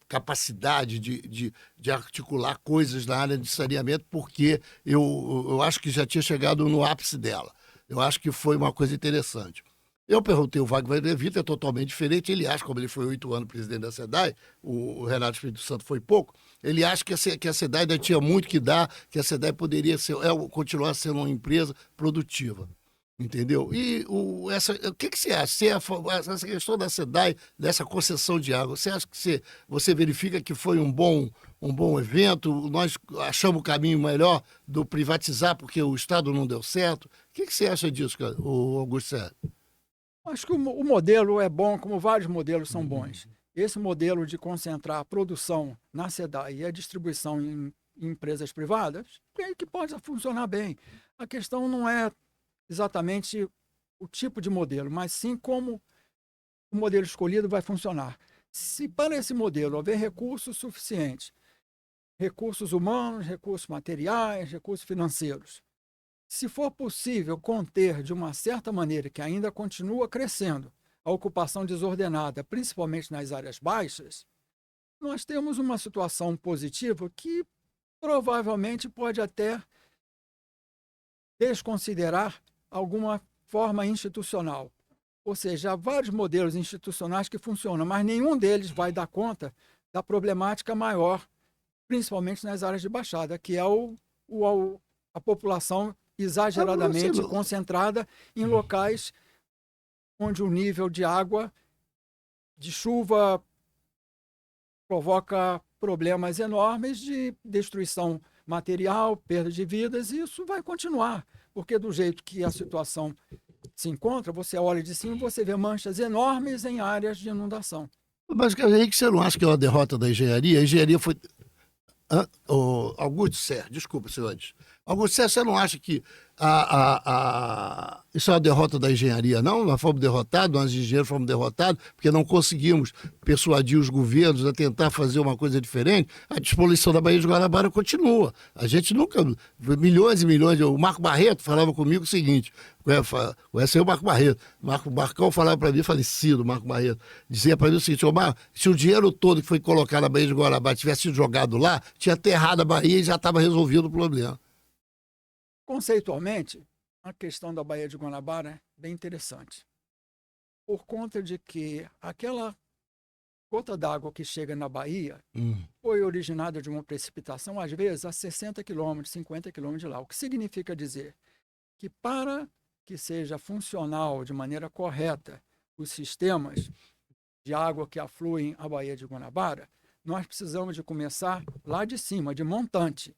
capacidade de articular coisas na área de saneamento, porque eu acho que já tinha chegado no ápice dela. Eu acho que foi uma coisa interessante. Eu perguntei o Wagner Winter, é totalmente diferente. Ele acha, como ele foi 8 anos presidente da SEDAI, o Renato Espírito Santo foi pouco, ele acha que a SEDAI ainda tinha muito que dar, que a SEDAI poderia continuar sendo uma empresa produtiva. Entendeu? E o que você acha? Essa questão da SEDAI, dessa concessão de água, você acha que você verifica que foi um bom evento? Nós achamos o caminho melhor do privatizar porque o Estado não deu certo? O que você acha disso, cara, o Augusto Sérgio? Acho que o modelo é bom, como vários modelos são bons. Esse modelo de concentrar a produção na SEDAI e a distribuição em empresas privadas, é que pode funcionar bem. A questão não é exatamente o tipo de modelo, mas sim como o modelo escolhido vai funcionar. Se para esse modelo houver recursos suficientes, recursos humanos, recursos materiais, recursos financeiros, se for possível conter de uma certa maneira, que ainda continua crescendo, a ocupação desordenada, principalmente nas áreas baixas, nós temos uma situação positiva que provavelmente pode até desconsiderar alguma forma institucional. Ou seja, há vários modelos institucionais que funcionam, mas nenhum deles vai dar conta da problemática maior, principalmente nas áreas de baixada, que é a população exageradamente concentrada em locais onde o nível de água, de chuva, provoca problemas enormes de destruição material, perda de vidas, e isso vai continuar, porque do jeito que a situação se encontra, você olha de cima e você vê manchas enormes em áreas de inundação. Mas, Henrique, você não acha que é uma derrota da engenharia? A engenharia foi... Augusto Sérgio, desculpa, senhores. Augusto Sérgio, você não acha que isso é uma derrota da engenharia, não? Nós fomos derrotados, nós engenheiros fomos derrotados, porque não conseguimos persuadir os governos a tentar fazer uma coisa diferente. A despoluição da Baía de Guanabara continua. A gente nunca... Milhões e milhões... O Marco Barreto falava comigo o seguinte... Conhece aí o Marco Barreto. Marcão falava para mim, falecido Marco Barreto, dizia para mim o seguinte: Marco, se o dinheiro todo que foi colocado na Baía de Guanabara tivesse sido jogado lá, tinha aterrado a Baía e já estava resolvido o problema. Conceitualmente, a questão da Baía de Guanabara é bem interessante, por conta de que aquela gota d'água que chega na Baía foi originada de uma precipitação, às vezes, a 60 quilômetros, 50 quilômetros de lá. O que significa dizer que, para que seja funcional de maneira correta os sistemas de água que afluem à Baía de Guanabara, nós precisamos de começar lá de cima, de montante,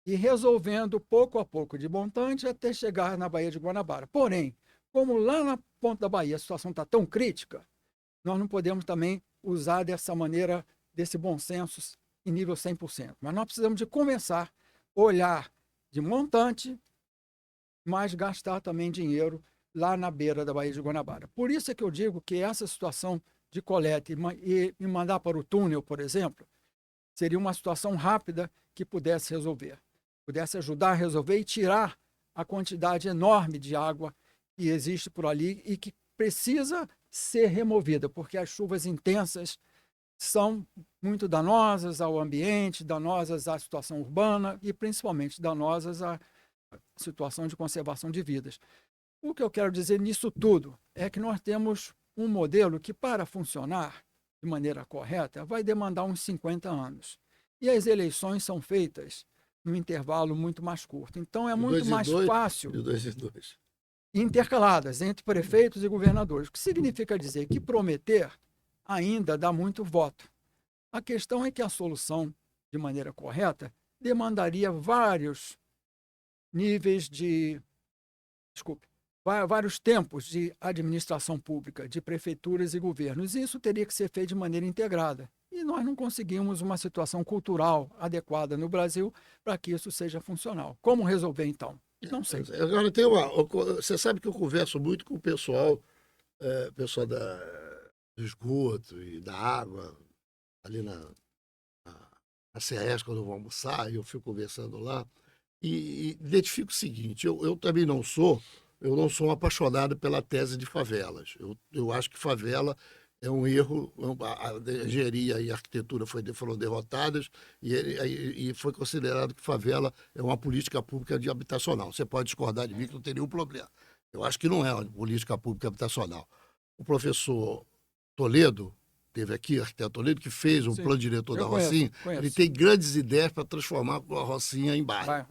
e resolvendo pouco a pouco de montante até chegar na Baía de Guanabara. Porém, como lá na ponta da Baía a situação está tão crítica, nós não podemos também usar dessa maneira, desse bom senso em nível 100%. Mas nós precisamos de começar a olhar de montante, mas gastar também dinheiro lá na beira da Baía de Guanabara. Por isso é que eu digo que essa situação de coleta e mandar para o túnel, por exemplo, seria uma situação rápida que pudesse resolver. Pudesse ajudar a resolver e tirar a quantidade enorme de água que existe por ali e que precisa ser removida, porque as chuvas intensas são muito danosas ao ambiente, danosas à situação urbana e principalmente danosas à situação de conservação de vidas. O que eu quero dizer nisso tudo é que nós temos um modelo que, para funcionar de maneira correta, vai demandar uns 50 anos. E as eleições são feitas num intervalo muito mais curto. Então, é muito mais fácil, de 2 em 2. intercaladas entre prefeitos e governadores, o que significa dizer que prometer ainda dá muito voto. A questão é que a solução, de maneira correta, demandaria vários níveis de... Desculpe. Vários tempos de administração pública, de prefeituras e governos. Isso teria que ser feito de maneira integrada. E nós não conseguimos uma situação cultural adequada no Brasil para que isso seja funcional. Como resolver, então? Não sei. Agora, você sabe que eu converso muito com o pessoal do esgoto e da água, ali na CES, quando eu vou almoçar, e eu fico conversando lá, e identifico o seguinte, eu também não sou um apaixonado pela tese de favelas. Eu acho que favela é um erro, a engenharia e a arquitetura foram derrotadas e foi considerado que favela é uma política pública de habitacional. Você pode discordar de mim que não tem nenhum problema. Eu acho que não é uma política pública habitacional. O professor Toledo, teve aqui, arquiteto Toledo, que fez um plano diretor da Rocinha, ele tem grandes ideias para transformar a Rocinha em bairro.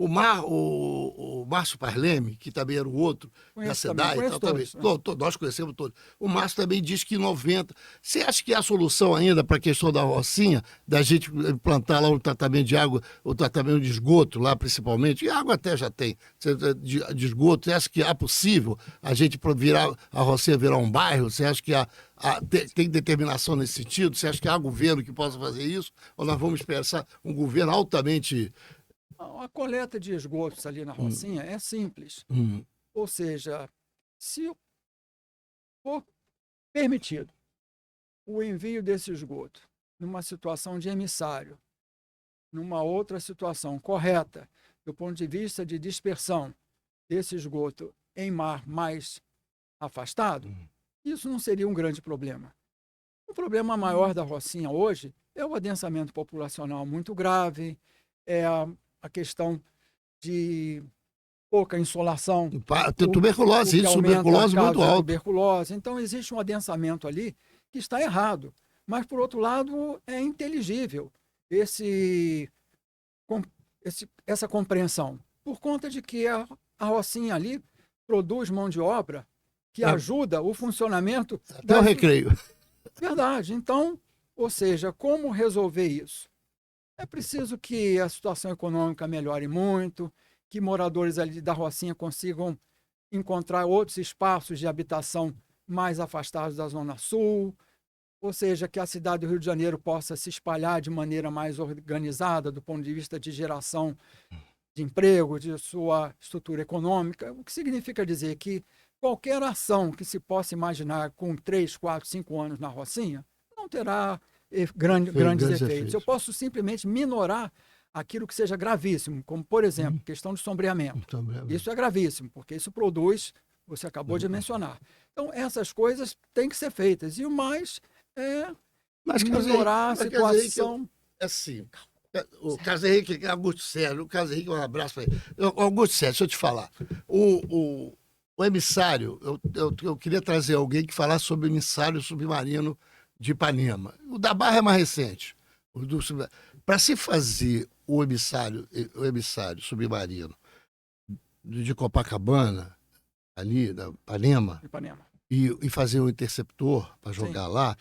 O Márcio Parleme, que também era o outro da SEDAI, nós conhecemos todos. O Márcio também diz que 90... Você acha que é a solução ainda para a questão da Rocinha, da gente implantar lá o tratamento de água, o tratamento de esgoto lá principalmente, e água até já tem, de esgoto, você acha que é possível a gente a Rocinha virar um bairro? Você acha que tem determinação nesse sentido? Você acha que há governo que possa fazer isso? Ou nós vamos pensar um governo altamente... A coleta de esgotos ali na Rocinha é simples. Ou seja, se for permitido o envio desse esgoto numa situação de emissário, numa outra situação correta, do ponto de vista de dispersão desse esgoto em mar mais afastado, isso não seria um grande problema. O problema maior da Rocinha hoje é o adensamento populacional muito grave, é a questão de pouca insolação. Tem tuberculose, tuberculose muito alto. Tuberculose. Então, existe um adensamento ali que está errado. Mas, por outro lado, é inteligível essa compreensão. Por conta de que a Rocinha ali produz mão de obra que ajuda o funcionamento... Até o recreio. Verdade. Então, ou seja, como resolver isso? É preciso que a situação econômica melhore muito, que moradores ali da Rocinha consigam encontrar outros espaços de habitação mais afastados da Zona Sul, ou seja, que a cidade do Rio de Janeiro possa se espalhar de maneira mais organizada do ponto de vista de geração de emprego, de sua estrutura econômica, o que significa dizer que qualquer ação que se possa imaginar com 3, 4, 5 anos na Rocinha não terá grandes efeitos. Eu posso simplesmente minorar aquilo que seja gravíssimo, como, por exemplo, questão de sombreamento. Isso é gravíssimo, porque isso produz, você acabou de mencionar. Então, essas coisas têm que ser feitas. E o mais é melhorar a situação. Assim, o Carlos Henrique, Augusto Sérgio, um abraço para ele. Augusto Sérgio, deixa eu te falar. O emissário, eu queria trazer alguém que falasse sobre o emissário submarino de Ipanema. O da Barra é mais recente. Para se fazer o emissário submarino de Copacabana, ali, da Ipanema, e fazer o interceptor para jogar lá,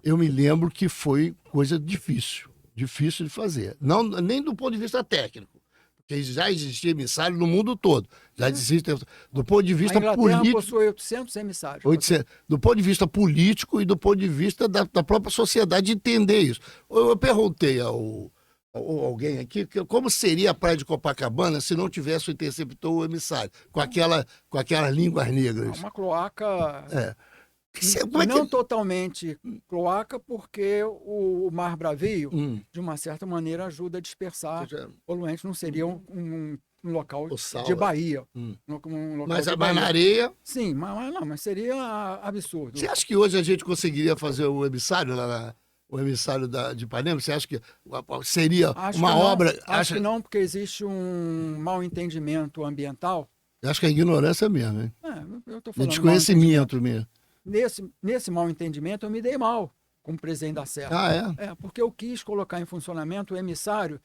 eu me lembro que foi coisa difícil de fazer. Não, nem do ponto de vista técnico, porque já existia emissário no mundo todo. Já existe, do ponto de vista político. A Inglaterra possui 800 emissários. Do ponto de vista político e do ponto de vista da própria sociedade entender isso. Eu perguntei a alguém aqui como seria a praia de Copacabana se não tivesse o interceptor ou o emissário, com aquelas línguas negras. Uma cloaca... Não totalmente cloaca, porque o Mar Bravio, de uma certa maneira, ajuda a dispersar poluentes. Não seria um local O sal, de é. Bahia. Hum. Um local Mas de na Bahia. areia... Sim, mas seria absurdo. Você acha que hoje a gente conseguiria fazer o emissário o emissário de Ipanema? Você acha que seria Acho uma que não, obra? acho que não, porque existe um mal entendimento ambiental. Eu acho que é ignorância mesmo, hein? Eu estou É falando mal entendimento. desconhecimento mesmo. Nesse mal entendimento, eu me dei mal como presidente da Serra. Ah, é? Porque eu quis colocar em funcionamento o emissário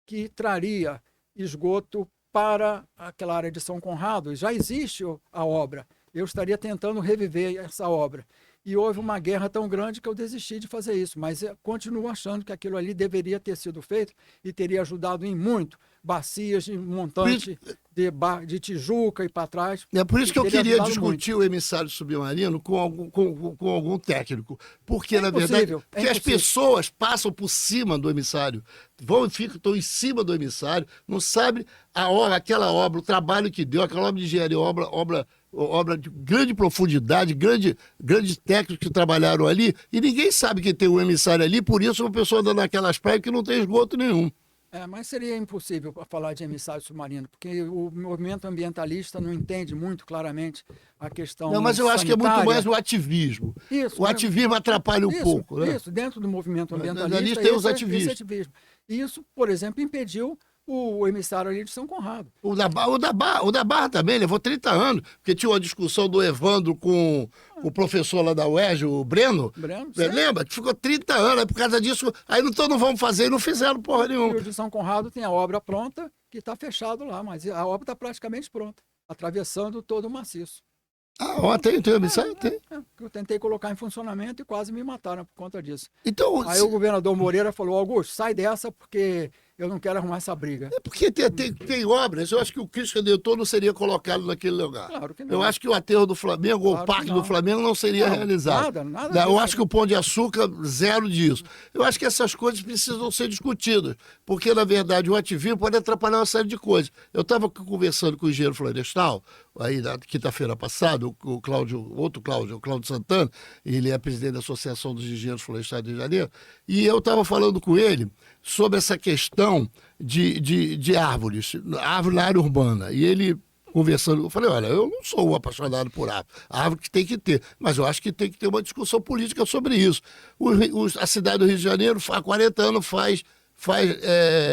que traria esgoto para aquela área de São Conrado. Já existe a obra. Eu estaria tentando reviver essa obra. E houve uma guerra tão grande que eu desisti de fazer isso. Mas eu continuo achando que aquilo ali deveria ter sido feito e teria ajudado em muito. Bacias de montante de Tijuca e para trás. É por isso que eu teria queria ajudado discutir o emissário submarino com algum técnico. Porque, É na verdade, impossível, porque as impossível. pessoas passam por cima do emissário, estão em cima do emissário, não sabem aquela obra, o trabalho que deu, aquela obra de engenharia, obra de grande profundidade, grandes técnicos que trabalharam ali, e ninguém sabe que tem um emissário ali, por isso uma pessoa anda naquelas praias que não tem esgoto nenhum. Mas seria impossível falar de emissário submarino, porque o movimento ambientalista não entende muito claramente a questão Não, mas eu acho que é muito sanitária. mais o ativismo. Isso, O ativismo atrapalha um pouco, né? Isso, dentro do movimento Mas ambientalista, tem os esse ativistas. ativismo. Isso, por exemplo, impediu o emissário ali de São Conrado. O da Barra também levou 30 anos, porque tinha uma discussão do Evandro com o professor lá da UERJ, o Breno. Você lembra? Que ficou 30 anos, aí por causa disso, aí então não vamos fazer, e não fizeram porra E nenhuma. o de São Conrado tem a obra pronta, que está fechado lá, mas a obra está praticamente pronta, atravessando todo o maciço. Tem o emissário? Tem. Eu tentei colocar em funcionamento e quase me mataram por conta disso. Então, Aí o governador Moreira falou: Augusto, sai dessa porque eu não quero arrumar essa briga. é porque tem obras, eu acho que o Cristo Redentor não seria colocado naquele lugar. Claro que não. Eu acho que o aterro do Flamengo, ou o parque do Flamengo, não seria realizado. Nada Eu disso. acho que o Pão de Açúcar, zero disso. Eu acho que essas coisas precisam ser discutidas, porque, na verdade, o ativismo pode atrapalhar uma série de coisas. Eu estava conversando com o engenheiro florestal, aí na quinta-feira passada, o Cláudio Santana, ele é presidente da Associação dos Engenheiros Florestais do Rio de Janeiro, e eu estava falando com ele sobre essa questão de árvores, árvore na área urbana. E ele, conversando, eu falei, olha, eu não sou um apaixonado por árvore, árvore que tem que ter, mas eu acho que tem que ter uma discussão política sobre isso. A cidade do Rio de Janeiro, há 40 anos, faz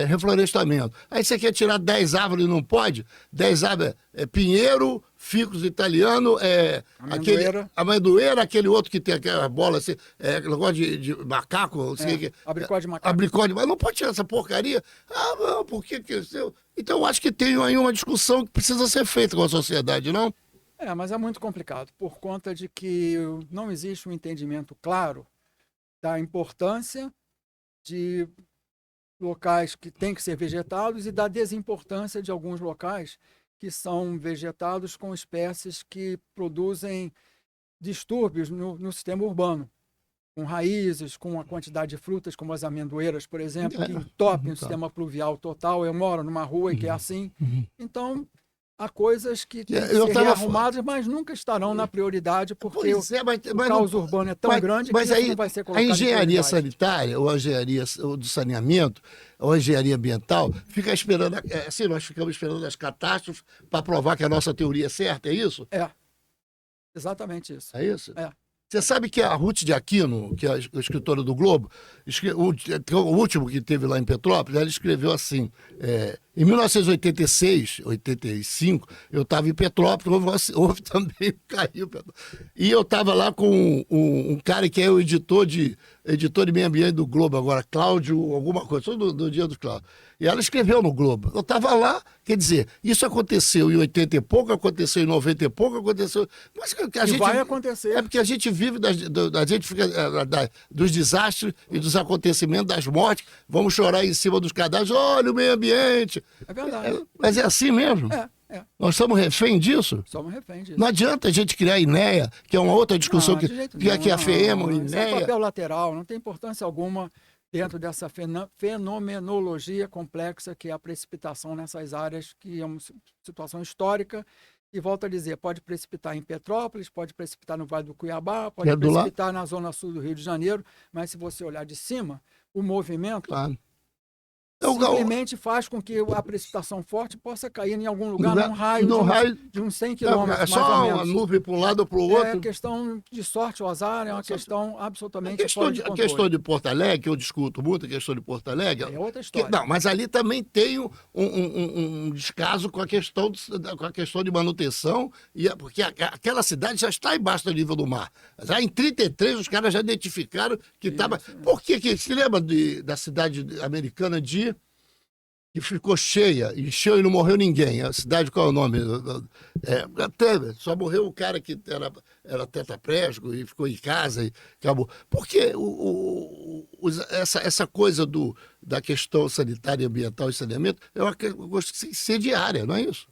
reflorestamento. Aí você quer tirar 10 árvores e não pode? 10 árvores, pinheiro, ficus italiano, amendoeira, aquele outro que tem aquela bola, assim, negócio de macaco, não sei o que. Abricó de macaco. Abricó de macaco. Não pode tirar essa porcaria? Não, por que que... Então eu acho que tem aí uma discussão que precisa ser feita com a sociedade, não? Mas é muito complicado, por conta de que não existe um entendimento claro da importância de locais que têm que ser vegetados e da desimportância de alguns locais que são vegetados com espécies que produzem distúrbios no sistema urbano, com raízes, com a quantidade de frutas, como as amendoeiras, por exemplo, que entopem o sistema pluvial total. Eu moro numa rua que é assim. Então, há coisas que têm que ser rearrumadas, mas nunca estarão na prioridade, porque o caos urbano é tão grande que isso não vai ser colocado a engenharia em sanitária, ou a engenharia do saneamento, ou a engenharia ambiental, fica esperando, assim, nós ficamos esperando as catástrofes para provar que a nossa teoria é certa, é isso? Exatamente isso. É isso? Você sabe que a Ruth de Aquino, que é a escritora do Globo, o último que teve lá em Petrópolis, ela escreveu assim, em 1986, 85, eu estava em Petrópolis, houve também, caiu Petrópolis. E eu estava lá com um cara que é o editor de meio ambiente do Globo agora, Cláudio, alguma coisa, sou do dia do Cláudio. E ela escreveu no Globo. Eu estava lá, quer dizer, isso aconteceu em 80 e pouco, aconteceu em 90 e pouco, aconteceu... Mas a gente, vai acontecer. É porque a gente vive, a gente fica dos desastres e dos acontecimentos, das mortes, vamos chorar em cima dos cadáveres, olha o meio ambiente. É verdade. Mas é assim mesmo? Nós somos refém disso? Somos refém disso. Não adianta a gente criar a INEA, que é uma outra discussão, que a FEMA, o Isso é INEA... papel lateral, não tem importância alguma dentro dessa fenomenologia complexa que é a precipitação nessas áreas, que é uma situação histórica. E volto a dizer, pode precipitar em Petrópolis, pode precipitar no Vale do Cuiabá, pode precipitar na zona sul do Rio de Janeiro, mas se você olhar de cima, o movimento simplesmente faz com que a precipitação forte possa cair em algum lugar, num raio, de uns 100 quilômetros, é só uma nuvem para um lado ou para o outro. É questão de sorte ou azar, é uma questão absolutamente fora de controle. A questão de Porto Alegre, que eu discuto muito, a questão de Porto Alegre... É outra história. Não, mas ali também tem um descaso com a questão de manutenção, porque aquela cidade já está embaixo do nível do mar. Já em 33 os caras já identificaram que estava... Por que se lembra da cidade americana que ficou cheia, encheu e não morreu ninguém? A cidade, qual é o nome? Só morreu o cara que era tetraplégico e ficou em casa e acabou. Porque essa coisa da questão sanitária, ambiental e saneamento é uma coisa que ser diária, não é isso?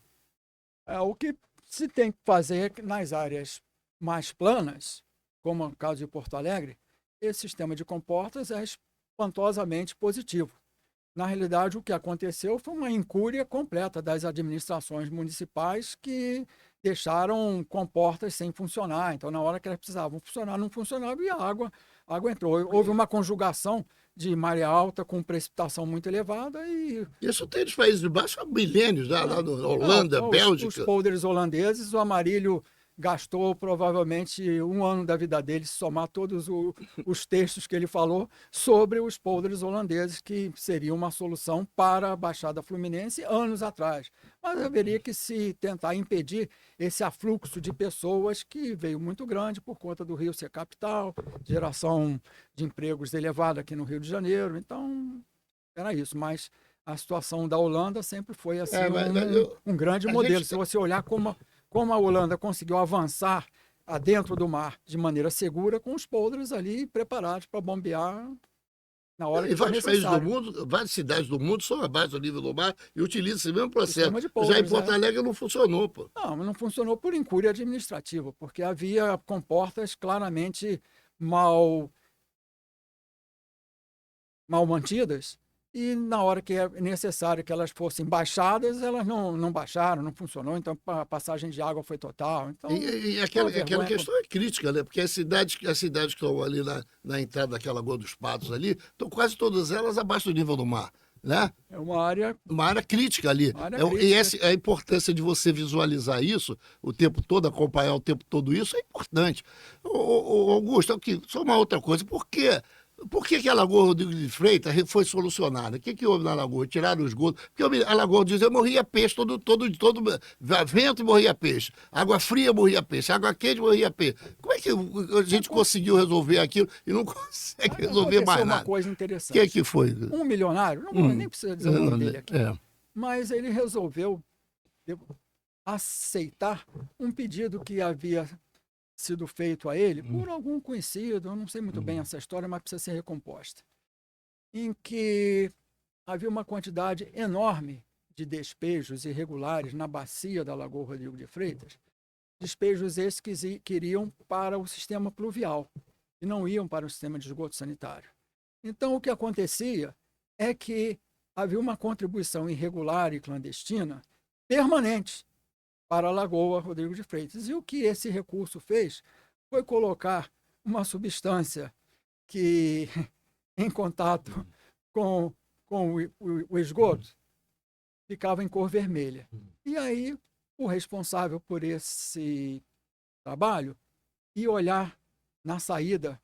O que se tem que fazer nas áreas mais planas, como é o caso de Porto Alegre, esse sistema de comportas é espantosamente positivo. Na realidade, o que aconteceu foi uma incúria completa das administrações municipais que deixaram comportas sem funcionar. Então, na hora que elas precisavam funcionar, não funcionava e a água entrou. Houve uma conjugação de maré alta com precipitação muito elevada e... Isso tem nos Países Baixos há milênios, lá na Holanda, Bélgica. Os polders holandeses, o Amarilho gastou provavelmente 1 ano da vida dele, se somar todos os textos que ele falou sobre os polders holandeses, que seria uma solução para a Baixada Fluminense anos atrás. Mas haveria que se tentar impedir esse afluxo de pessoas que veio muito grande por conta do Rio ser capital, geração de empregos elevada aqui no Rio de Janeiro. Então, era isso. Mas a situação da Holanda sempre foi assim, um grande modelo. Se você olhar como a Holanda conseguiu avançar dentro do mar de maneira segura, com os polders ali preparados para bombear na hora que for necessário. Várias cidades do mundo são abaixo do nível do mar e utilizam esse mesmo processo. Polders, já em Porto Alegre não funcionou, pô. Não funcionou por incúria administrativa, porque havia comportas claramente mal mantidas. E na hora que é necessário que elas fossem baixadas, elas não baixaram, não funcionou, então a passagem de água foi total. Então, e aquela questão é crítica, né? Porque as cidades que estão ali na entrada daquela Lagoa dos Patos ali, estão quase todas elas abaixo do nível do mar, né? É uma área crítica ali. A importância de você visualizar isso o tempo todo, acompanhar o tempo todo isso, é importante. Augusto, aqui, só uma outra coisa, por que a Lagoa Rodrigo de Freitas foi solucionada? O que houve na Lagoa? Tiraram os esgoto? Porque a Lagoa diz, eu morria peixe, todo vento morria peixe, água fria morria peixe, água quente morria peixe. Como é que a gente conseguiu resolver aquilo e não consegue resolver mais nada? Uma coisa interessante. O que foi? Um milionário, nem precisa dizer o nome dele aqui, mas ele resolveu aceitar um pedido que havia sido feito a ele por algum conhecido, eu não sei muito bem essa história, mas precisa ser recomposta, em que havia uma quantidade enorme de despejos irregulares na bacia da Lagoa Rodrigo de Freitas, despejos esses que iriam para o sistema pluvial e não iam para o sistema de esgoto sanitário. Então, o que acontecia é que havia uma contribuição irregular e clandestina permanente para a Lagoa Rodrigo de Freitas. E o que esse recurso fez foi colocar uma substância que, em contato com o esgoto, ficava em cor vermelha. E aí, o responsável por esse trabalho ia olhar na saída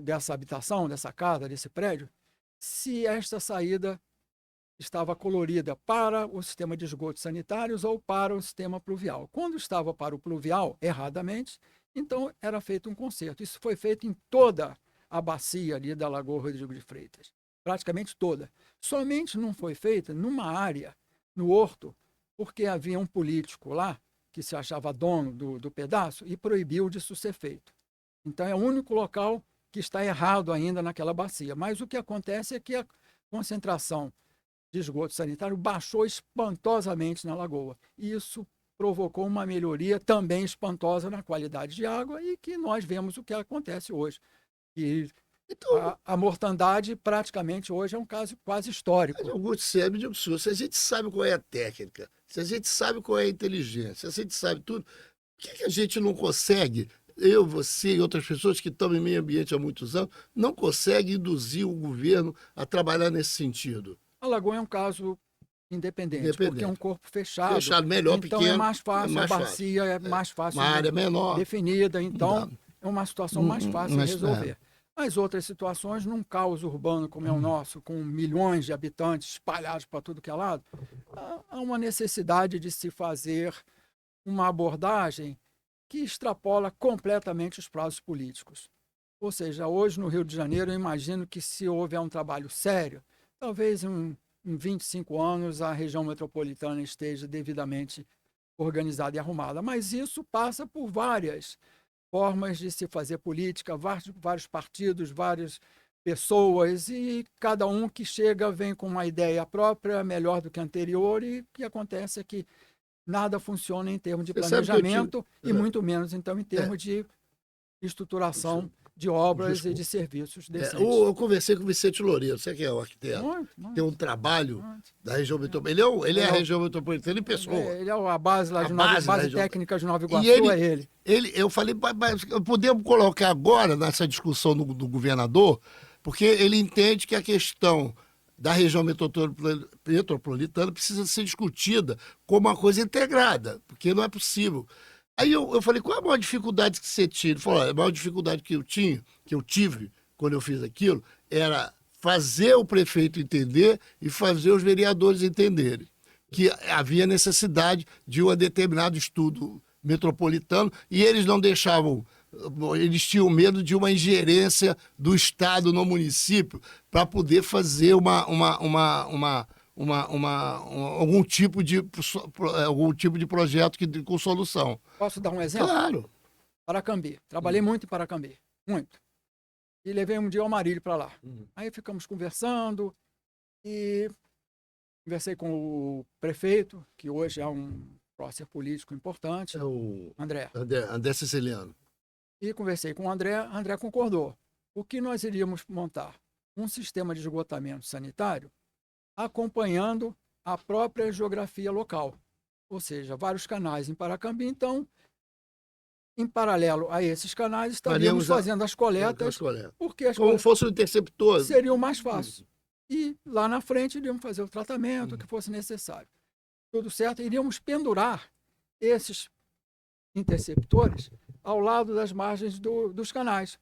dessa habitação, dessa casa, desse prédio, se esta saída estava colorida para o sistema de esgotos sanitários ou para o sistema pluvial. Quando estava para o pluvial, erradamente, então era feito um conserto. Isso foi feito em toda a bacia ali da Lagoa Rodrigo de Freitas, praticamente toda. Somente não foi feita numa área, no Horto, porque havia um político lá que se achava dono do pedaço e proibiu disso ser feito. Então é o único local que está errado ainda naquela bacia. Mas o que acontece é que a concentração de esgoto sanitário baixou espantosamente na lagoa. Isso provocou uma melhoria também espantosa na qualidade de água e que nós vemos o que acontece hoje. E então, a mortandade praticamente hoje é um caso quase histórico. Augusto, se a gente sabe qual é a técnica, se a gente sabe qual é a inteligência, se a gente sabe tudo, por que a gente não consegue eu, você e outras pessoas que estão em meio ambiente há muitos anos não conseguem induzir o governo a trabalhar nesse sentido. A Lagoa é um caso independente, porque é um corpo fechado. Fechado, melhor, então pequeno. É mais fácil, mais a bacia é mais fácil. Uma área menor. Definida, então é uma situação mais fácil de resolver. As outras situações, num caos urbano como é o nosso, com milhões de habitantes espalhados para tudo que é lado, há uma necessidade de se fazer uma abordagem que extrapola completamente os prazos políticos. Ou seja, hoje no Rio de Janeiro, eu imagino que se houver um trabalho sério, talvez em 25 anos a região metropolitana esteja devidamente organizada e arrumada. Mas isso passa por várias formas de se fazer política, vários partidos, várias pessoas, e cada um que chega vem com uma ideia própria, melhor do que a anterior, e o que acontece é que nada funciona em termos de planejamento e muito menos, então, em termos de estruturação de obras e de serviços decentes. Eu conversei com o Vicente Loureiro, você que é o arquiteto, tem um trabalho da região metropolitana, ele é a região metropolitana em pessoa. Ele é a base, lá base técnica de Nova Iguaçu, eu falei, mas podemos colocar agora nessa discussão do governador, porque ele entende que a questão da região metropolitana precisa ser discutida como uma coisa integrada, porque não é possível. Aí eu falei, qual é a maior dificuldade que você tinha? Ele falou, a maior dificuldade que eu tive quando eu fiz aquilo, era fazer o prefeito entender e fazer os vereadores entenderem que havia necessidade de um determinado estudo metropolitano, e eles não deixavam, eles tinham medo de uma ingerência do Estado no município para poder fazer algum tipo de projeto com solução. Posso dar um exemplo? Claro. Paracambi. Trabalhei muito em Paracambi. Muito. E levei um dia o Amarílio para lá. Aí ficamos conversando e conversei com o prefeito, que hoje é um prócer político importante. É o André Siciliano. E conversei com o André. André concordou. O que nós iríamos montar? Um sistema de esgotamento sanitário acompanhando a própria geografia local. Ou seja, vários canais em Paracambi. Então, em paralelo a esses canais, estaríamos fazendo as coletas, porque as como fosse o interceptor. Seriam mais fáceis. E lá na frente iríamos fazer o tratamento que fosse necessário. Tudo certo? Iríamos pendurar esses interceptores ao lado das margens dos canais,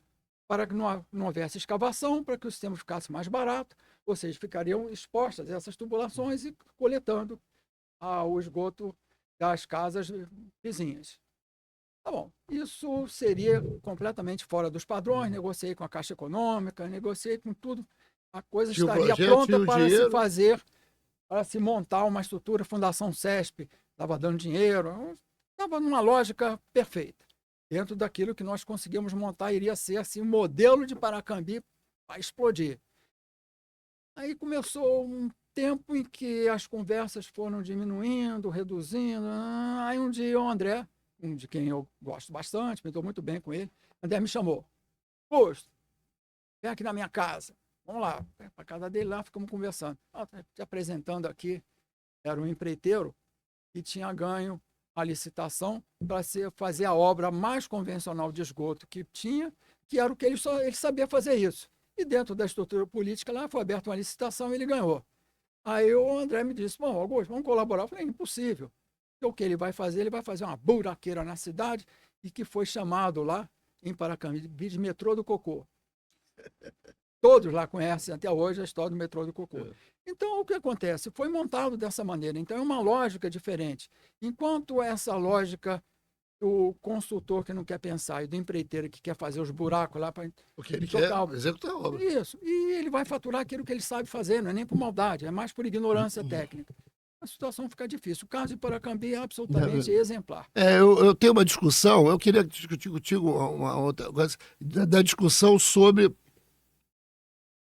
para que não houvesse escavação, para que o sistema ficasse mais barato, ou seja, ficariam expostas essas tubulações e coletando o esgoto das casas vizinhas. Tá bom, isso seria completamente fora dos padrões, negociei com a Caixa Econômica, negociei com tudo, a coisa estaria pronta para se fazer, para se montar uma estrutura, Fundação CESP estava dando dinheiro, estava numa lógica perfeita. Dentro daquilo que nós conseguimos montar, iria ser assim, um modelo de Paracambi para explodir. Aí começou um tempo em que as conversas foram diminuindo, reduzindo. Aí um dia o André, de quem eu gosto bastante, me dou muito bem com ele, André me chamou. Posto, vem aqui na minha casa. Vamos lá, para a casa dele lá, ficamos conversando. Te apresentando aqui, era um empreiteiro que tinha ganho a licitação para fazer a obra mais convencional de esgoto que tinha, que era o que ele sabia fazer isso. E dentro da estrutura política lá foi aberta uma licitação e ele ganhou. Aí o André me disse, bom, Augusto, vamos colaborar. Eu falei, impossível. O que ele vai fazer? Ele vai fazer uma buraqueira na cidade, e que foi chamado lá em Paracambi de metrô do Cocô. Todos lá conhecem até hoje a história do metrô do Cocô. Então, o que acontece? Foi montado dessa maneira. Então, é uma lógica diferente. Enquanto essa lógica do consultor que não quer pensar e do empreiteiro que quer fazer os buracos lá para... Porque ele quer executar a obra. Isso. E ele vai faturar aquilo que ele sabe fazer, não é nem por maldade, é mais por ignorância técnica. A situação fica difícil. O caso de Paracambi é absolutamente exemplar. Eu tenho uma discussão, eu queria discutir contigo uma outra coisa, da discussão sobre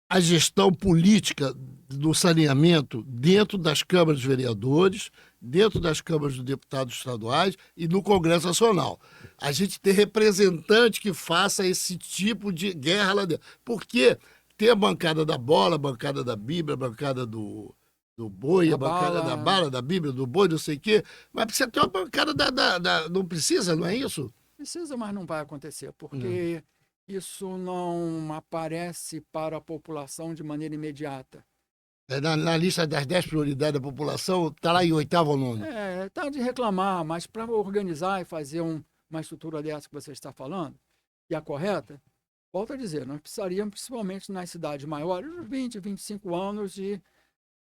a gestão política do saneamento dentro das câmaras dos vereadores, dentro das câmaras dos deputados estaduais e no Congresso Nacional. A gente tem representante que faça esse tipo de guerra lá dentro. Porque tem a bancada da bola, a bancada da Bíblia, a bancada do boi, a bancada da bala, da Bíblia, do boi, não sei o quê, mas precisa ter uma bancada não precisa, não é isso? Precisa, mas não vai acontecer, porque isso não aparece para a população de maneira imediata. Na lista das 10 prioridades da população, está lá em oitavo ou nono. Tá de reclamar, mas para organizar e fazer uma estrutura dessa que você está falando, que é a correta, volto a dizer, nós precisaríamos, principalmente nas cidades maiores, uns 20, 25 anos de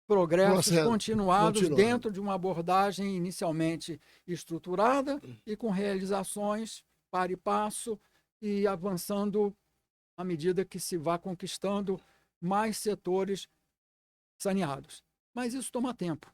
progressos Processo continuados continuado. dentro de uma abordagem inicialmente estruturada e com realizações para e passo e avançando à medida que se vá conquistando mais setores saneados. Mas isso toma tempo.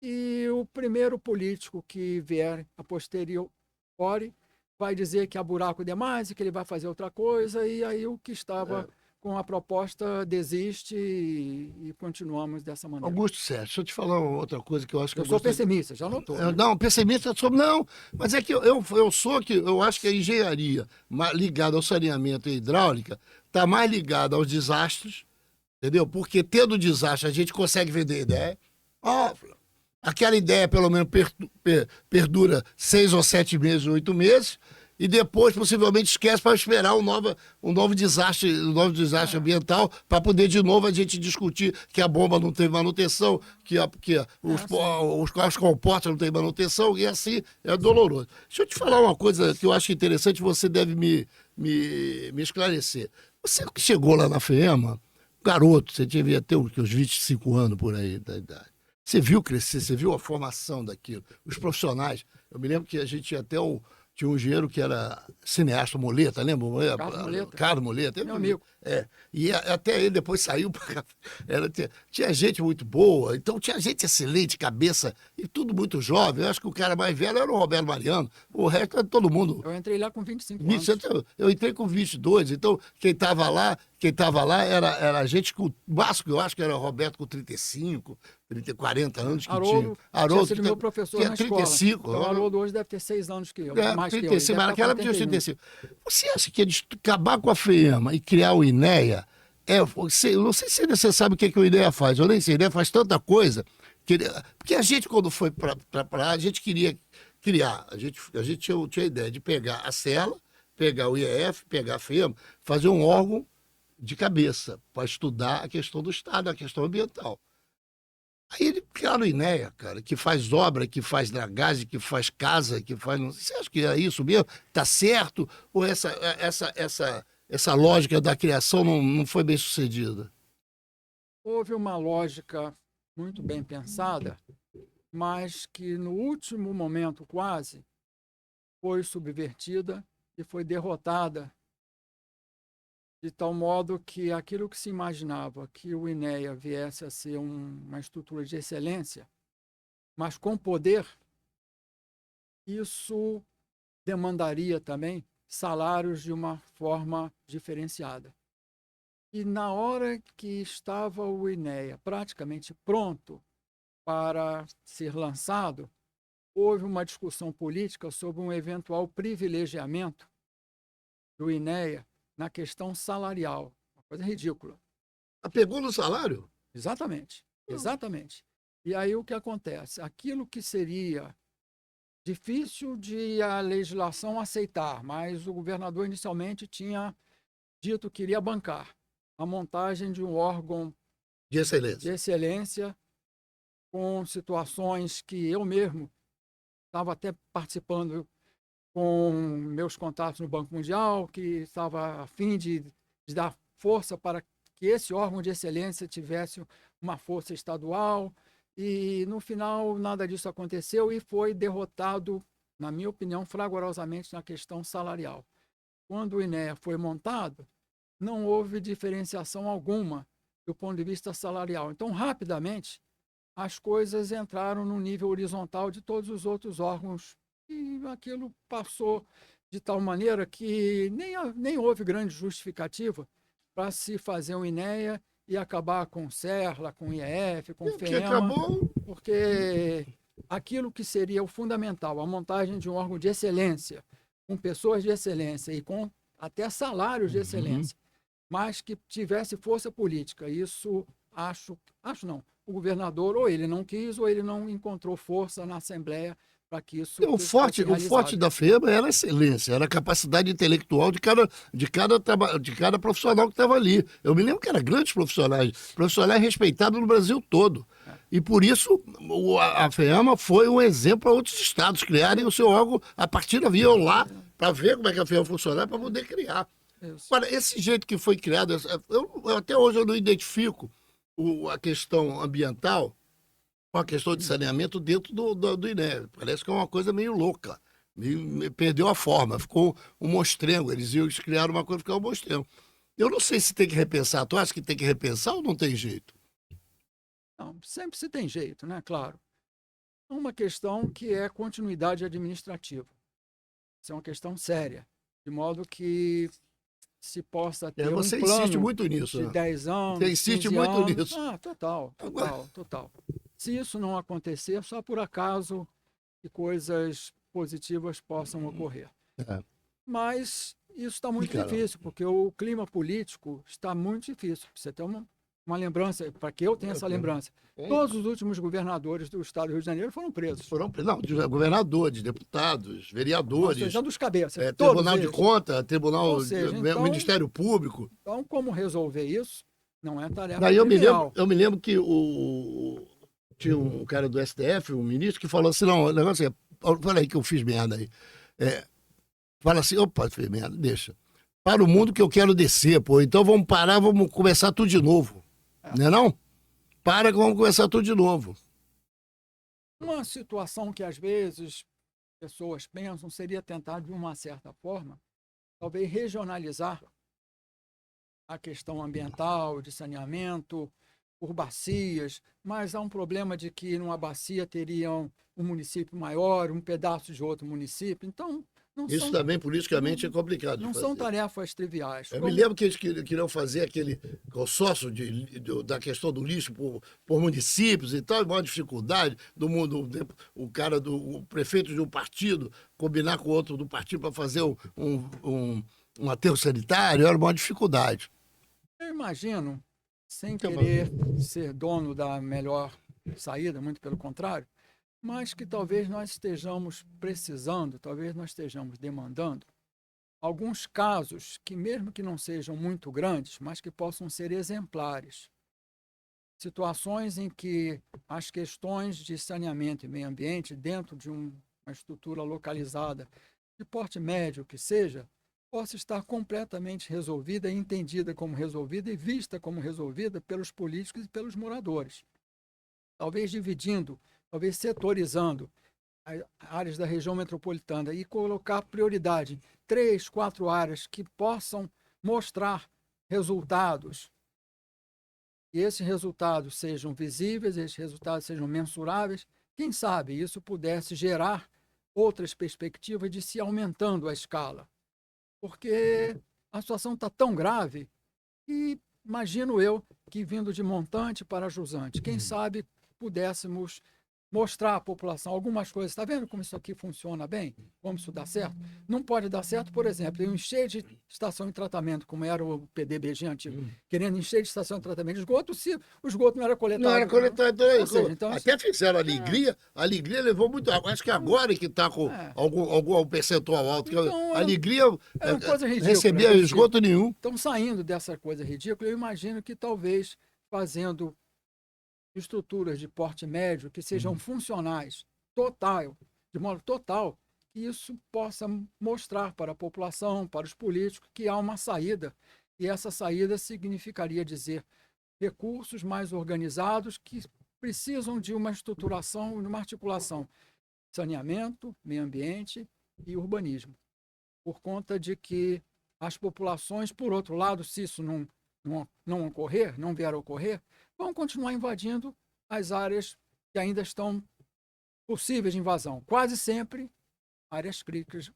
E o primeiro político que vier a posteriori vai dizer que há buraco demais e que ele vai fazer outra coisa, e aí o que estava com a proposta desiste e continuamos dessa maneira. Augusto Sérgio, deixa eu te falar uma outra coisa que eu acho que Eu sou pessimista, já notou. Né? Não, pessimista sobre. Não, mas é que eu sou que eu acho que a engenharia ligada ao saneamento e hidráulica está mais ligada aos desastres, entendeu? Porque tendo desastre a gente consegue vender ideia. Aquela ideia pelo menos perdura 6 ou 7 meses, 8 meses, e depois possivelmente esquece para esperar um novo desastre ambiental para poder de novo a gente discutir que a bomba não tem manutenção, que os carros comportam não tem manutenção, e assim é doloroso. Deixa eu te falar uma coisa que eu acho interessante, você deve me esclarecer. Você que chegou lá na FEMA, garoto, você devia ter uns 25 anos por aí da idade. Você viu crescer, você viu a formação daquilo, os profissionais. Eu me lembro que a gente tinha um engenheiro que era cineasta, Moleta, lembra? Carlos Moleta. Meu amigo. E até ele depois saiu para... Tinha gente muito boa, então tinha gente excelente, cabeça, e tudo muito jovem. Eu acho que o cara mais velho era o Roberto Mariano, o resto era todo mundo. Eu entrei lá com 25 anos. Eu entrei com 22, então quem estava lá era gente com o máximo que eu acho que era o Roberto com 35, 40 anos que Haroldo, Haroldo tinha sido meu professor na 35, escola. Então, Haroldo hoje deve ter 6 anos que eu, mais 35, que eu. mas naquela época tinha 35. Você acha que eles acabar com a FEMA e criar o INEA, não sei se você sabe o que o INEA faz, eu nem sei, o INEA faz tanta coisa, porque a gente quando foi para lá, a gente queria criar, a gente tinha a ideia de pegar a CELA, pegar o IEF, pegar a FEMA, fazer um órgão de cabeça para estudar a questão do Estado, a questão ambiental. Aí ele criaram o INEA, cara, que faz obra, que faz dragagem, que faz casa, que faz... Você acha que é isso mesmo? Está certo? Ou essa lógica da criação não foi bem sucedida? Houve uma lógica muito bem pensada, mas que no último momento quase foi subvertida e foi derrotada, de tal modo que aquilo que se imaginava que o INEA viesse a ser uma estrutura de excelência, mas com poder, isso demandaria também salários de uma forma diferenciada. E na hora que estava o INEA praticamente pronto para ser lançado, houve uma discussão política sobre um eventual privilegiamento do INEA na questão salarial. Uma coisa ridícula. Pegou no salário? Exatamente, exatamente. E aí o que acontece? Aquilo que seria difícil de a legislação aceitar, mas o governador inicialmente tinha dito que iria bancar a montagem de um órgão de excelência com situações que eu mesmo estava até participando com meus contatos no Banco Mundial, que estava a fim de dar força para que esse órgão de excelência tivesse uma força estadual, e no final nada disso aconteceu e foi derrotado, na minha opinião, fragorosamente na questão salarial. Quando o INEA foi montado, não houve diferenciação alguma do ponto de vista salarial. Então, rapidamente, as coisas entraram no nível horizontal de todos os outros órgãos e aquilo passou de tal maneira que nem houve grande justificativa para se fazer um INEA e acabar com o SERLA, com o IEF, com o FEMA, porque aquilo que seria o fundamental, a montagem de um órgão de excelência, com pessoas de excelência e com até salários de excelência, mas que tivesse força política. Isso, acho não, o governador ou ele não quis ou ele não encontrou força na Assembleia para que isso O forte, fosse o forte realizado. da FEMA era a excelência, era a capacidade intelectual de cada profissional que estava ali. Eu me lembro que eram grandes profissionais respeitados no Brasil todo. É. E por isso a FEAMA foi um exemplo para outros estados criarem o seu órgão a partir daí, iam lá para ver como é que a FEAMA funcionava para poder criar. Isso. Agora, esse jeito que foi criado, até hoje eu não identifico a questão ambiental com a questão de saneamento dentro do INEP. Parece que é uma coisa meio louca. Perdeu a forma, ficou um monstrengo. Eles criaram uma coisa, ficou um monstrengo. Eu não sei se tem que repensar. Tu acha que tem que repensar ou não tem jeito? Não, sempre se tem jeito, né? Claro. Uma questão que é continuidade administrativa. Isso é uma questão séria, de modo que se possa ter um Você insiste plano muito nisso, de né? 10 Você anos, insiste 15 muito anos. nisso. Total, Agora- total, total. Se isso não acontecer, só por acaso que coisas positivas possam ocorrer. É. Mas isso está muito Cara, difícil, porque o clima político está muito difícil. Você tem uma lembrança, para que eu tenha essa lembrança. Todos os últimos governadores do estado do Rio de Janeiro foram presos. Não, de governadores, deputados, vereadores, Estou dando os cabeças, todos Tribunal de eles. Contas, Ou seja, então- Ministério Público. Então, como resolver isso? Não é tarefa Daí trivial. eu me lembro que tinha um cara do STF, um ministro, que falou assim: não, o negócio é. Olha aí que eu fiz merda aí. Fala assim: opa, fiz merda, deixa. Para o mundo que eu quero descer, pô. Então vamos parar, vamos começar tudo de novo. Não é não? Para que vamos começar tudo de novo. Uma situação que às vezes pessoas pensam seria tentar, de uma certa forma, talvez regionalizar a questão ambiental, de saneamento, por bacias, mas há um problema de que numa bacia teriam um município maior, um pedaço de outro município. Então, não Isso são, também, politicamente, é complicado de não fazer. são tarefas triviais. Eu me lembro que eles queriam fazer aquele consórcio da questão do lixo por municípios e tal, maior dificuldade do mundo. O prefeito de um partido combinar com outro do partido para fazer um aterro sanitário, era uma dificuldade. Eu imagino, sem Então, querer ser dono da melhor saída, muito pelo contrário, mas que talvez nós estejamos precisando, talvez nós estejamos demandando alguns casos que, mesmo que não sejam muito grandes, mas que possam ser exemplares. Situações em que as questões de saneamento e meio ambiente, dentro de uma estrutura localizada, de porte médio que seja, possa estar completamente resolvida, entendida como resolvida e vista como resolvida pelos políticos e pelos moradores. Talvez dividindo, talvez setorizando áreas da região metropolitana e colocar prioridade em 3, 4 áreas que possam mostrar resultados. E esses resultados sejam visíveis, esses resultados sejam mensuráveis. Quem sabe isso pudesse gerar outras perspectivas de se aumentando a escala. Porque a situação está tão grave que imagino eu que vindo de montante para jusante, quem sabe pudéssemos mostrar à população algumas coisas. Está vendo como isso aqui funciona bem? Como isso dá certo? Não pode dar certo, por exemplo, em encher de estação de tratamento, como era o PDBG antigo, querendo encher de estação de tratamento de esgoto, se o esgoto não era coletado. Não era coletado. Ou seja, então, até fizeram a alegria levou muito. Acho que agora que está com algum percentual alto. Então, A alegria é uma coisa ridícula, recebia esgoto nenhum. Então, saindo dessa coisa ridícula, eu imagino que talvez fazendo estruturas de porte médio que sejam funcionais, de modo total, que isso possa mostrar para a população, para os políticos, que há uma saída. E essa saída significaria dizer recursos mais organizados que precisam de uma estruturação, de uma articulação, saneamento, meio ambiente e urbanismo. Por conta de que as populações, por outro lado, se isso não ocorrer, não vier a ocorrer, vão continuar invadindo as áreas que ainda estão possíveis de invasão. Quase sempre áreas críticas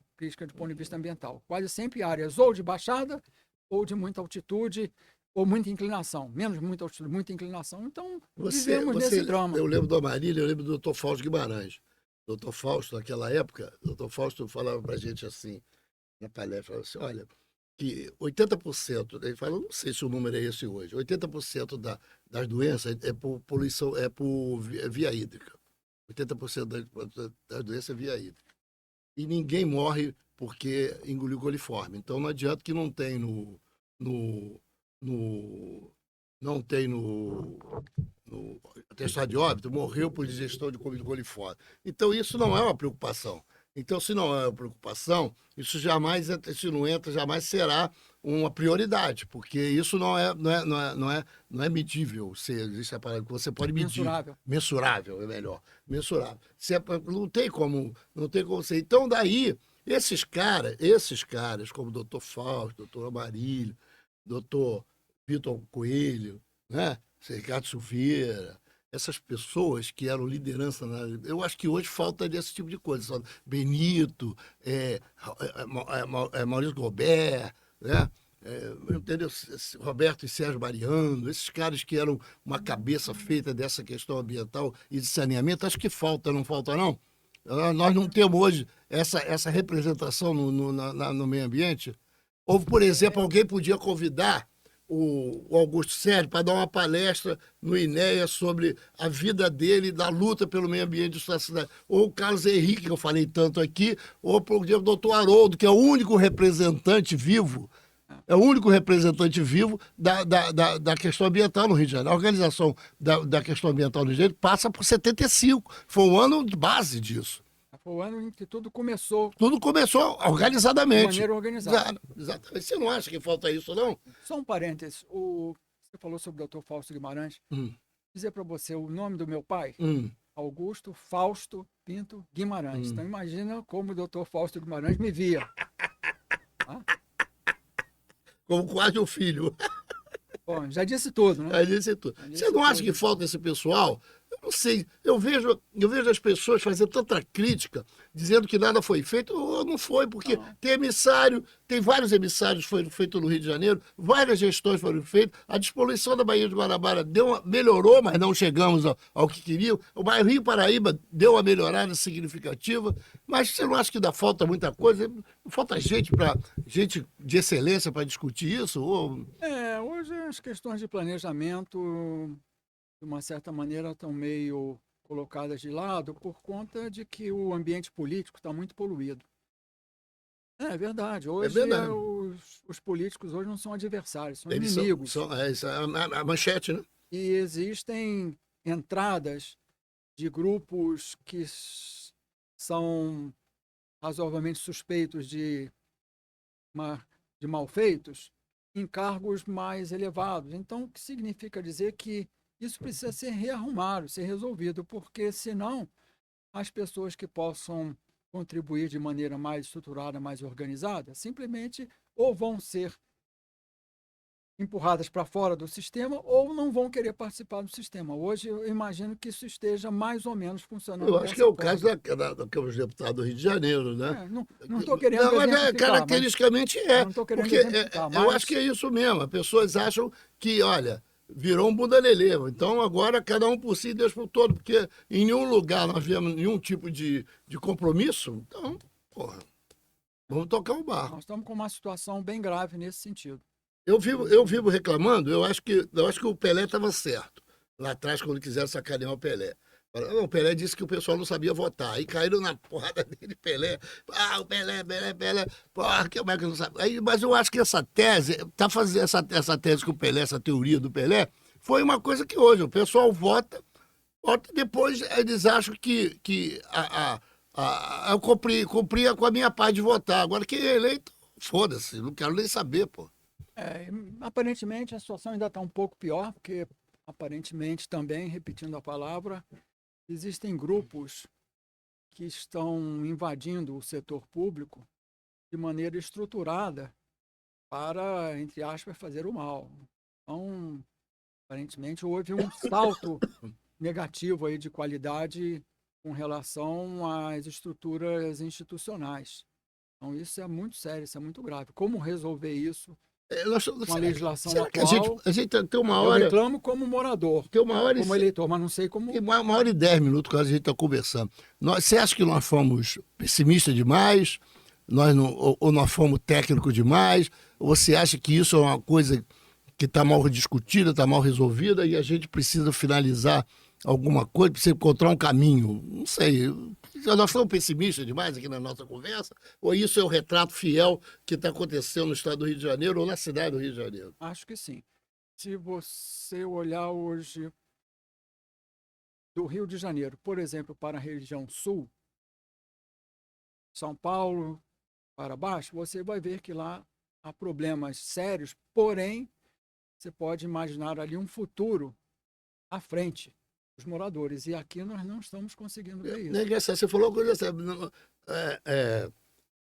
do ponto de vista ambiental. Quase sempre áreas ou de baixada, ou de muita altitude, ou muita inclinação. Menos muita altitude, muita inclinação. Então, vivemos nesse drama. Eu lembro do Amarília, eu lembro do Dr. Fausto Guimarães. Dr. Fausto, naquela época, o Dr. Fausto falava para a gente assim, na palestra, falava assim, olha, que 80%, ele fala, não sei se o número é esse hoje, 80% das doenças é por poluição, é por via hídrica. 80% da doença é via hídrica. E ninguém morre porque engoliu coliforme. Então não adianta que não tem não tem no atestado de óbito, morreu por digestão de coliforme. Então isso não é uma preocupação. Então, se não é uma preocupação, isso jamais será uma prioridade, porque isso não é medível. Existe a palavra que você pode medir. Mensurável é melhor. Mensurável. Não tem como ser. Então, daí, esses caras, como o doutor Fausto, doutor Amarílio, doutor Vitor Coelho, né? Ricardo Silveira, essas pessoas que eram liderança, eu acho que hoje falta desse tipo de coisa. Só Benito, Maurício Gobert, né? Entendeu? Roberto e Sérgio Mariano, esses caras que eram uma cabeça feita dessa questão ambiental e de saneamento, acho que falta, não falta não? Nós não temos hoje essa representação no meio ambiente. Ou, por exemplo, alguém podia convidar o Augusto Sérgio para dar uma palestra no INEA sobre a vida dele, da luta pelo meio ambiente da cidade. Ou o Carlos Henrique, que eu falei tanto aqui, ou por exemplo, o doutor Haroldo, que é o único representante vivo, da questão ambiental no Rio de Janeiro. A organização da questão ambiental no Rio de Janeiro passa por 75. Foi um ano de base disso. Foi o ano em que tudo começou. Tudo começou organizadamente. De maneira organizada. Exatamente. Você não acha que falta isso, não? Só um parênteses. Você falou sobre o doutor Fausto Guimarães. Dizer para você o nome do meu pai, Augusto Fausto Pinto Guimarães. Então imagina como o doutor Fausto Guimarães me via. Como quase um filho. Bom, já disse tudo, né? Já disse tudo. Você não acha que falta esse pessoal? Eu não sei. Eu vejo as pessoas fazendo tanta crítica, dizendo que nada foi feito. Não foi, porque tem emissário, tem vários emissários que foram feitos no Rio de Janeiro, várias gestões foram feitas. A despoluição da Baía de Guanabara melhorou, mas não chegamos ao que queriam. O Rio Paraíba deu uma melhorada significativa, mas você não acha que ainda falta muita coisa? Falta gente de excelência para discutir isso? Hoje as questões de planejamento, de uma certa maneira, estão meio colocadas de lado por conta de que o ambiente político está muito poluído. É verdade. Hoje os políticos hoje não são adversários, são inimigos. Isso é a manchete, né? E existem entradas de grupos que são razoavelmente suspeitos de malfeitos em cargos mais elevados. Então, o que significa dizer que isso precisa ser rearrumado, ser resolvido, porque senão as pessoas que possam contribuir de maneira mais estruturada, mais organizada, simplesmente ou vão ser empurradas para fora do sistema ou não vão querer participar do sistema. Hoje eu imagino que isso esteja mais ou menos funcionando. Eu acho que é o caso da Câmara dos Deputados do Rio de Janeiro, né? Não estou querendo mas caracteristicamente não estou querendo eu acho que é isso mesmo. As pessoas acham que, olha, virou um bunda lelê. Então agora cada um por si e Deus por todo, porque em nenhum lugar nós vemos nenhum tipo de compromisso. Então, porra, vamos tocar o barco. Nós estamos com uma situação bem grave nesse sentido. Eu vivo reclamando, eu acho que o Pelé estava certo. Lá atrás, quando quiseram sacanear o Pelé. O Pelé disse que o pessoal não sabia votar. Aí caíram na porrada dele, Pelé. O Pelé. Porra, como é que não sabe? Mas eu acho que essa tese, fazendo essa tese com o Pelé, essa teoria do Pelé, foi uma coisa que hoje o pessoal vota e depois eles acham que eu cumpria com a minha parte de votar. Agora, quem é eleito, foda-se, não quero nem saber, pô. Aparentemente a situação ainda está um pouco pior, porque aparentemente também, repetindo a palavra, existem grupos que estão invadindo o setor público de maneira estruturada para, entre aspas, fazer o mal. Então, aparentemente houve um salto negativo aí de qualidade com relação às estruturas institucionais. Então isso é muito sério, isso é muito grave. Como resolver isso? Com a legislação atual, a gente tem uma hora... Eu reclamo como morador, como eleitor, mas não sei como... Uma hora e 10 minutos que a gente está conversando. Você acha que nós fomos pessimistas demais? Ou nós fomos técnicos demais? Ou você acha que isso é uma coisa que está mal discutida, está mal resolvida e a gente precisa finalizar alguma coisa, para você encontrar um caminho? Não sei. Nós estamos pessimistas demais aqui na nossa conversa? Ou isso é o retrato fiel que está acontecendo no estado do Rio de Janeiro ou na cidade do Rio de Janeiro? Acho que sim. Se você olhar hoje do Rio de Janeiro, por exemplo, para a região sul, São Paulo, para baixo, você vai ver que lá há problemas sérios, porém, você pode imaginar ali um futuro à frente dos moradores. E aqui nós não estamos conseguindo ver isso. Você falou coisa séria.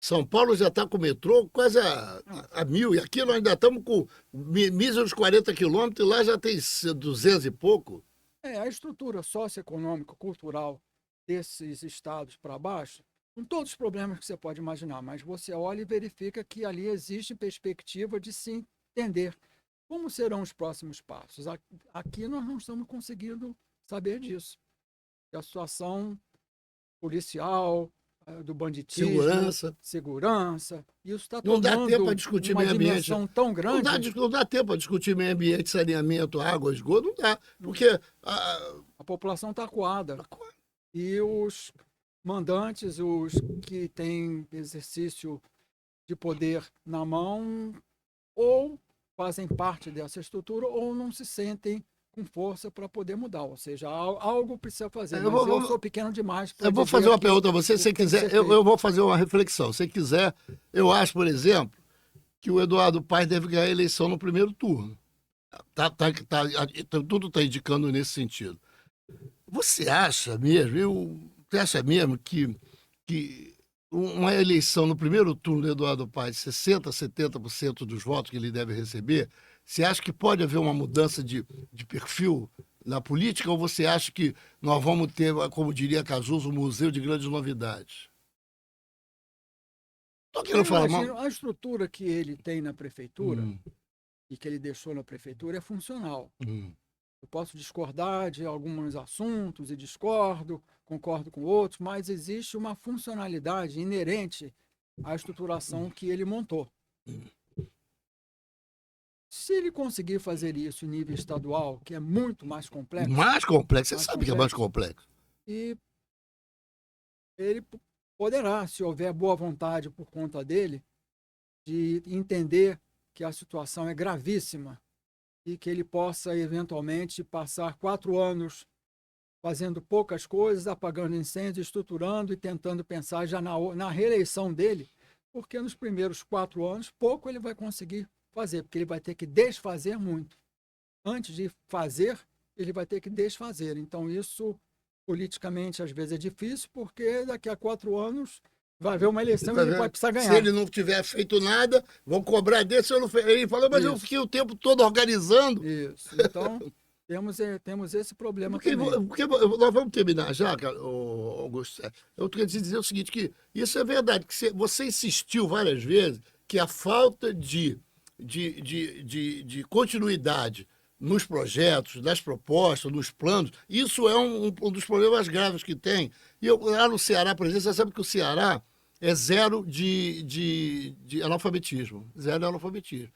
São Paulo já está com o metrô quase a 1.000, e aqui nós ainda estamos com míseros 40 quilômetros, e lá já tem 200 e pouco. A estrutura socioeconômica, cultural desses estados para baixo, com todos os problemas que você pode imaginar, mas você olha e verifica que ali existe perspectiva de se entender como serão os próximos passos. Aqui nós não estamos conseguindo saber disso. E a situação policial, do banditismo, segurança, isso está não dá tempo para tomando discutir uma meio ambiente. dimensão tão grande. Não dá tempo para discutir meio ambiente, saneamento, água, esgoto, não dá. Porque a população está acuada. E os mandantes, os que têm exercício de poder na mão, ou fazem parte dessa estrutura, ou não se sentem com força para poder mudar. Ou seja, algo precisa fazer. Eu sou pequeno demais para. Eu vou fazer uma pergunta a você, se quiser. Eu vou fazer uma reflexão. Se quiser, eu acho, por exemplo, que o Eduardo Paes deve ganhar a eleição no primeiro turno. Tudo está indicando nesse sentido. Você acha mesmo que uma eleição no primeiro turno do Eduardo Paes, 60%, 70% dos votos que ele deve receber, você acha que pode haver uma mudança de perfil na política, ou você acha que nós vamos ter, como diria Cazuza, um museu de grandes novidades? Estou querendo falar mal. A estrutura que ele tem na prefeitura e que ele deixou na prefeitura é funcional. Eu posso discordar de alguns assuntos e discordo, concordo com outros, mas existe uma funcionalidade inerente à estruturação que ele montou. Se ele conseguir fazer isso em nível estadual, que é muito mais complexo... Mais complexo, você sabe que é mais complexo. E ele poderá, se houver boa vontade por conta dele, de entender que a situação é gravíssima e que ele possa, eventualmente, passar 4 anos fazendo poucas coisas, apagando incêndios, estruturando e tentando pensar já na reeleição dele, porque nos primeiros 4 anos, pouco ele vai conseguir fazer, porque ele vai ter que desfazer muito. Antes de fazer, ele vai ter que desfazer. Então, isso, politicamente, às vezes é difícil, porque daqui a 4 anos vai haver uma eleição e ele vai precisar ganhar. Se ele não tiver feito nada, vão cobrar dele. Ele falou, mas eu fiquei o tempo todo organizando. Isso. Então, temos esse problema também. Porque nós vamos terminar já, Augusto. Eu queria te dizer o seguinte, que isso é verdade, que você insistiu várias vezes que a falta de continuidade nos projetos, nas propostas, nos planos, isso é um dos problemas graves que tem. E lá no Ceará, por exemplo, você sabe que o Ceará é zero de analfabetismo. Zero de analfabetismo.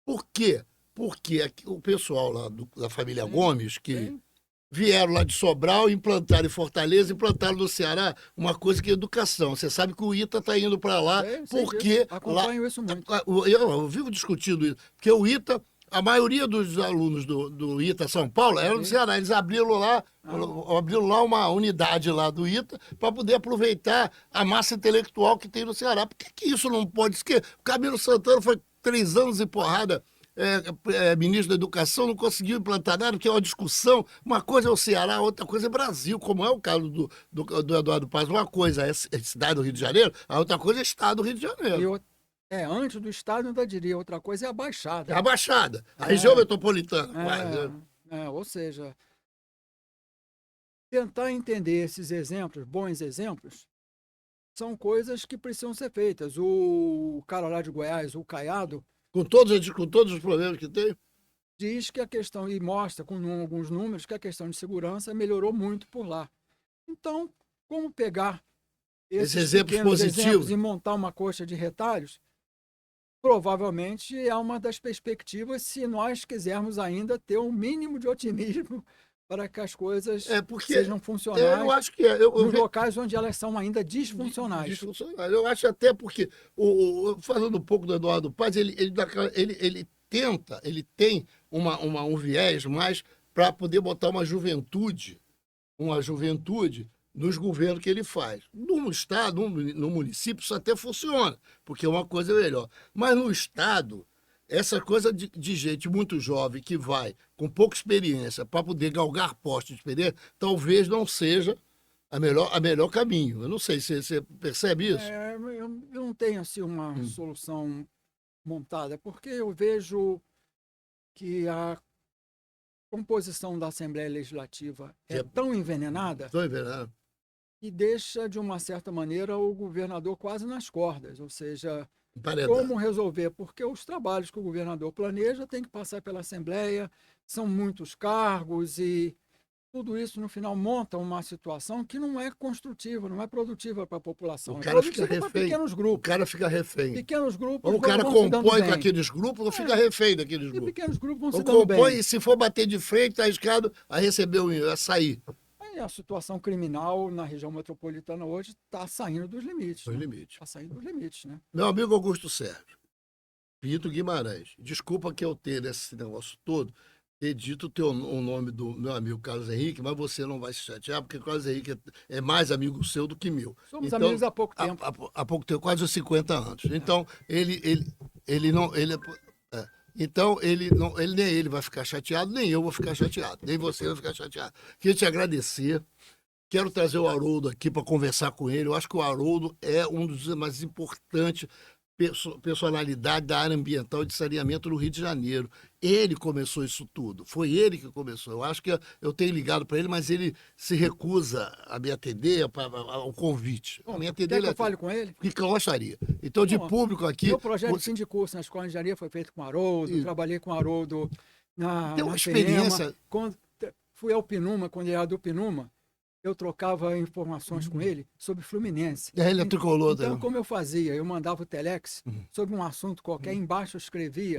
Por quê? Porque o pessoal lá da família Gomes, que vieram lá de Sobral, implantaram em Fortaleza, implantaram no Ceará uma coisa que é educação. Você sabe que o ITA está indo para lá porque... Acompanho isso muito. Eu vivo discutindo isso. Porque o ITA... A maioria dos alunos do ITA São Paulo eram do Ceará. Eles abriram lá uma unidade lá do ITA para poder aproveitar a massa intelectual que tem no Ceará. Por que isso não pode? Porque o Camilo Santana foi 3 anos e porrada ministro da Educação, não conseguiu implantar nada, porque é uma discussão. Uma coisa é o Ceará, outra coisa é Brasil, como é o caso do Eduardo Paes. Uma coisa é a cidade do Rio de Janeiro, a outra coisa é o estado do Rio de Janeiro. Antes do estado, eu ainda diria, outra coisa é a Baixada. É a Baixada, a região metropolitana. Ou seja, tentar entender esses exemplos, bons exemplos, são coisas que precisam ser feitas. O cara lá de Goiás, o Caiado, com todos os problemas que tem, diz que a questão, e mostra com alguns números, que a questão de segurança melhorou muito por lá. Então, como pegar esses exemplos positivos e montar uma coxa de retalhos? Provavelmente é uma das perspectivas, se nós quisermos ainda ter um mínimo de otimismo para que as coisas porque sejam funcionais eu acho que eu nos locais onde elas são ainda disfuncionais. disfuncionais. Eu acho até porque, falando um pouco do Eduardo Paz, ele tenta, ele tem um viés mais para poder botar uma juventude nos governos que ele faz. No Estado, no município, isso até funciona, porque é uma coisa melhor. Mas no Estado, essa coisa de gente muito jovem que vai com pouca experiência para poder galgar postos de experiência, talvez não seja a melhor caminho. Eu não sei se você percebe isso. Eu não tenho assim, uma solução montada, porque eu vejo que a composição da Assembleia Legislativa é tão envenenada Estou envenenado. que deixa, de uma certa maneira, o governador quase nas cordas. Ou seja, Emparedado. como resolver? Porque os trabalhos que o governador planeja têm que passar pela Assembleia, são muitos cargos e tudo isso, no final, monta uma situação que não é construtiva, não é produtiva para a população. O cara é fica produtiva para refém. pequenos O grupos. cara fica refém. Pequenos grupos Ou o cara vão se dando compõe bem. com aqueles grupos ou fica refém daqueles E grupos. pequenos grupos vão se Ou dando compõe bem. e se for bater de frente, está arriscado a receber, a sair. Aí a situação criminal na região metropolitana hoje está saindo dos limites. Os limites. Está saindo dos limites, né? Meu amigo Augusto Sérgio, Pinto Guimarães, desculpa que eu tenha esse negócio todo, ter dito o nome do meu amigo Carlos Henrique, mas você não vai se chatear, porque o Carlos Henrique é mais amigo seu do que meu. Somos amigos há pouco tempo. Há pouco tempo, quase uns 50 anos. Então, ele não. Então, nem ele vai ficar chateado, nem eu vou ficar chateado, nem você vai ficar chateado. Queria te agradecer. Quero trazer o Haroldo aqui para conversar com ele. Eu acho que o Haroldo é um dos mais importantes personalidades da área ambiental e de saneamento no Rio de Janeiro. Ele começou isso tudo. Foi ele que começou. Eu acho que eu tenho ligado para ele, mas ele se recusa a me atender ao convite. Bom, Me quer atender, que eu fale com ele? que eu gostaria. Então, de Bom, público aqui... Meu projeto de fim de curso na Escola de Engenharia foi feito com o Haroldo, Isso. trabalhei com o Haroldo Tem uma na experiência... FEMA. Quando fui ao Pinuma, quando ele era do Pinuma, eu trocava informações com ele sobre Fluminense. Ele é tricolor. Então, como eu fazia? Eu mandava o telex sobre um assunto qualquer, embaixo eu escrevia,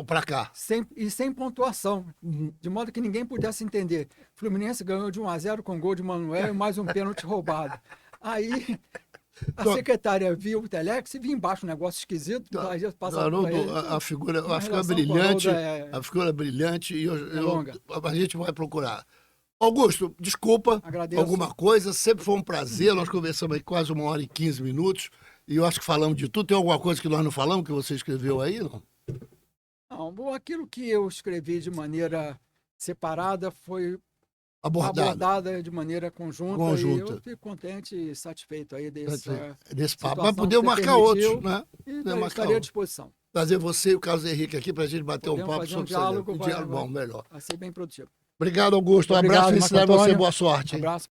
Para cá. sem pontuação, de modo que ninguém pudesse entender. Fluminense ganhou de 1-0 com gol de Manuel e mais um pênalti roubado. Aí a secretária viu o telex e viu embaixo um negócio esquisito. Haroldo, a figura brilhante, a figura brilhante, e a gente vai procurar. Augusto, desculpa. Agradeço. Alguma coisa, sempre foi um prazer. Nós conversamos aí quase 1 hora e 15 minutos e eu acho que falamos de tudo. Tem alguma coisa que nós não falamos, que você escreveu aí? Não? Não, aquilo que eu escrevi de maneira separada foi abordada de maneira conjunta. E eu fico contente e satisfeito aí desse papo. Mas podemos marcar outros, né? E estaria à disposição. Trazer você e o Carlos Henrique aqui para a gente bater um papo sobre um diálogo bom, melhor. Vai ser bem produtivo. Obrigado, Augusto. Um abraço e ensinar você boa sorte. Um abraço.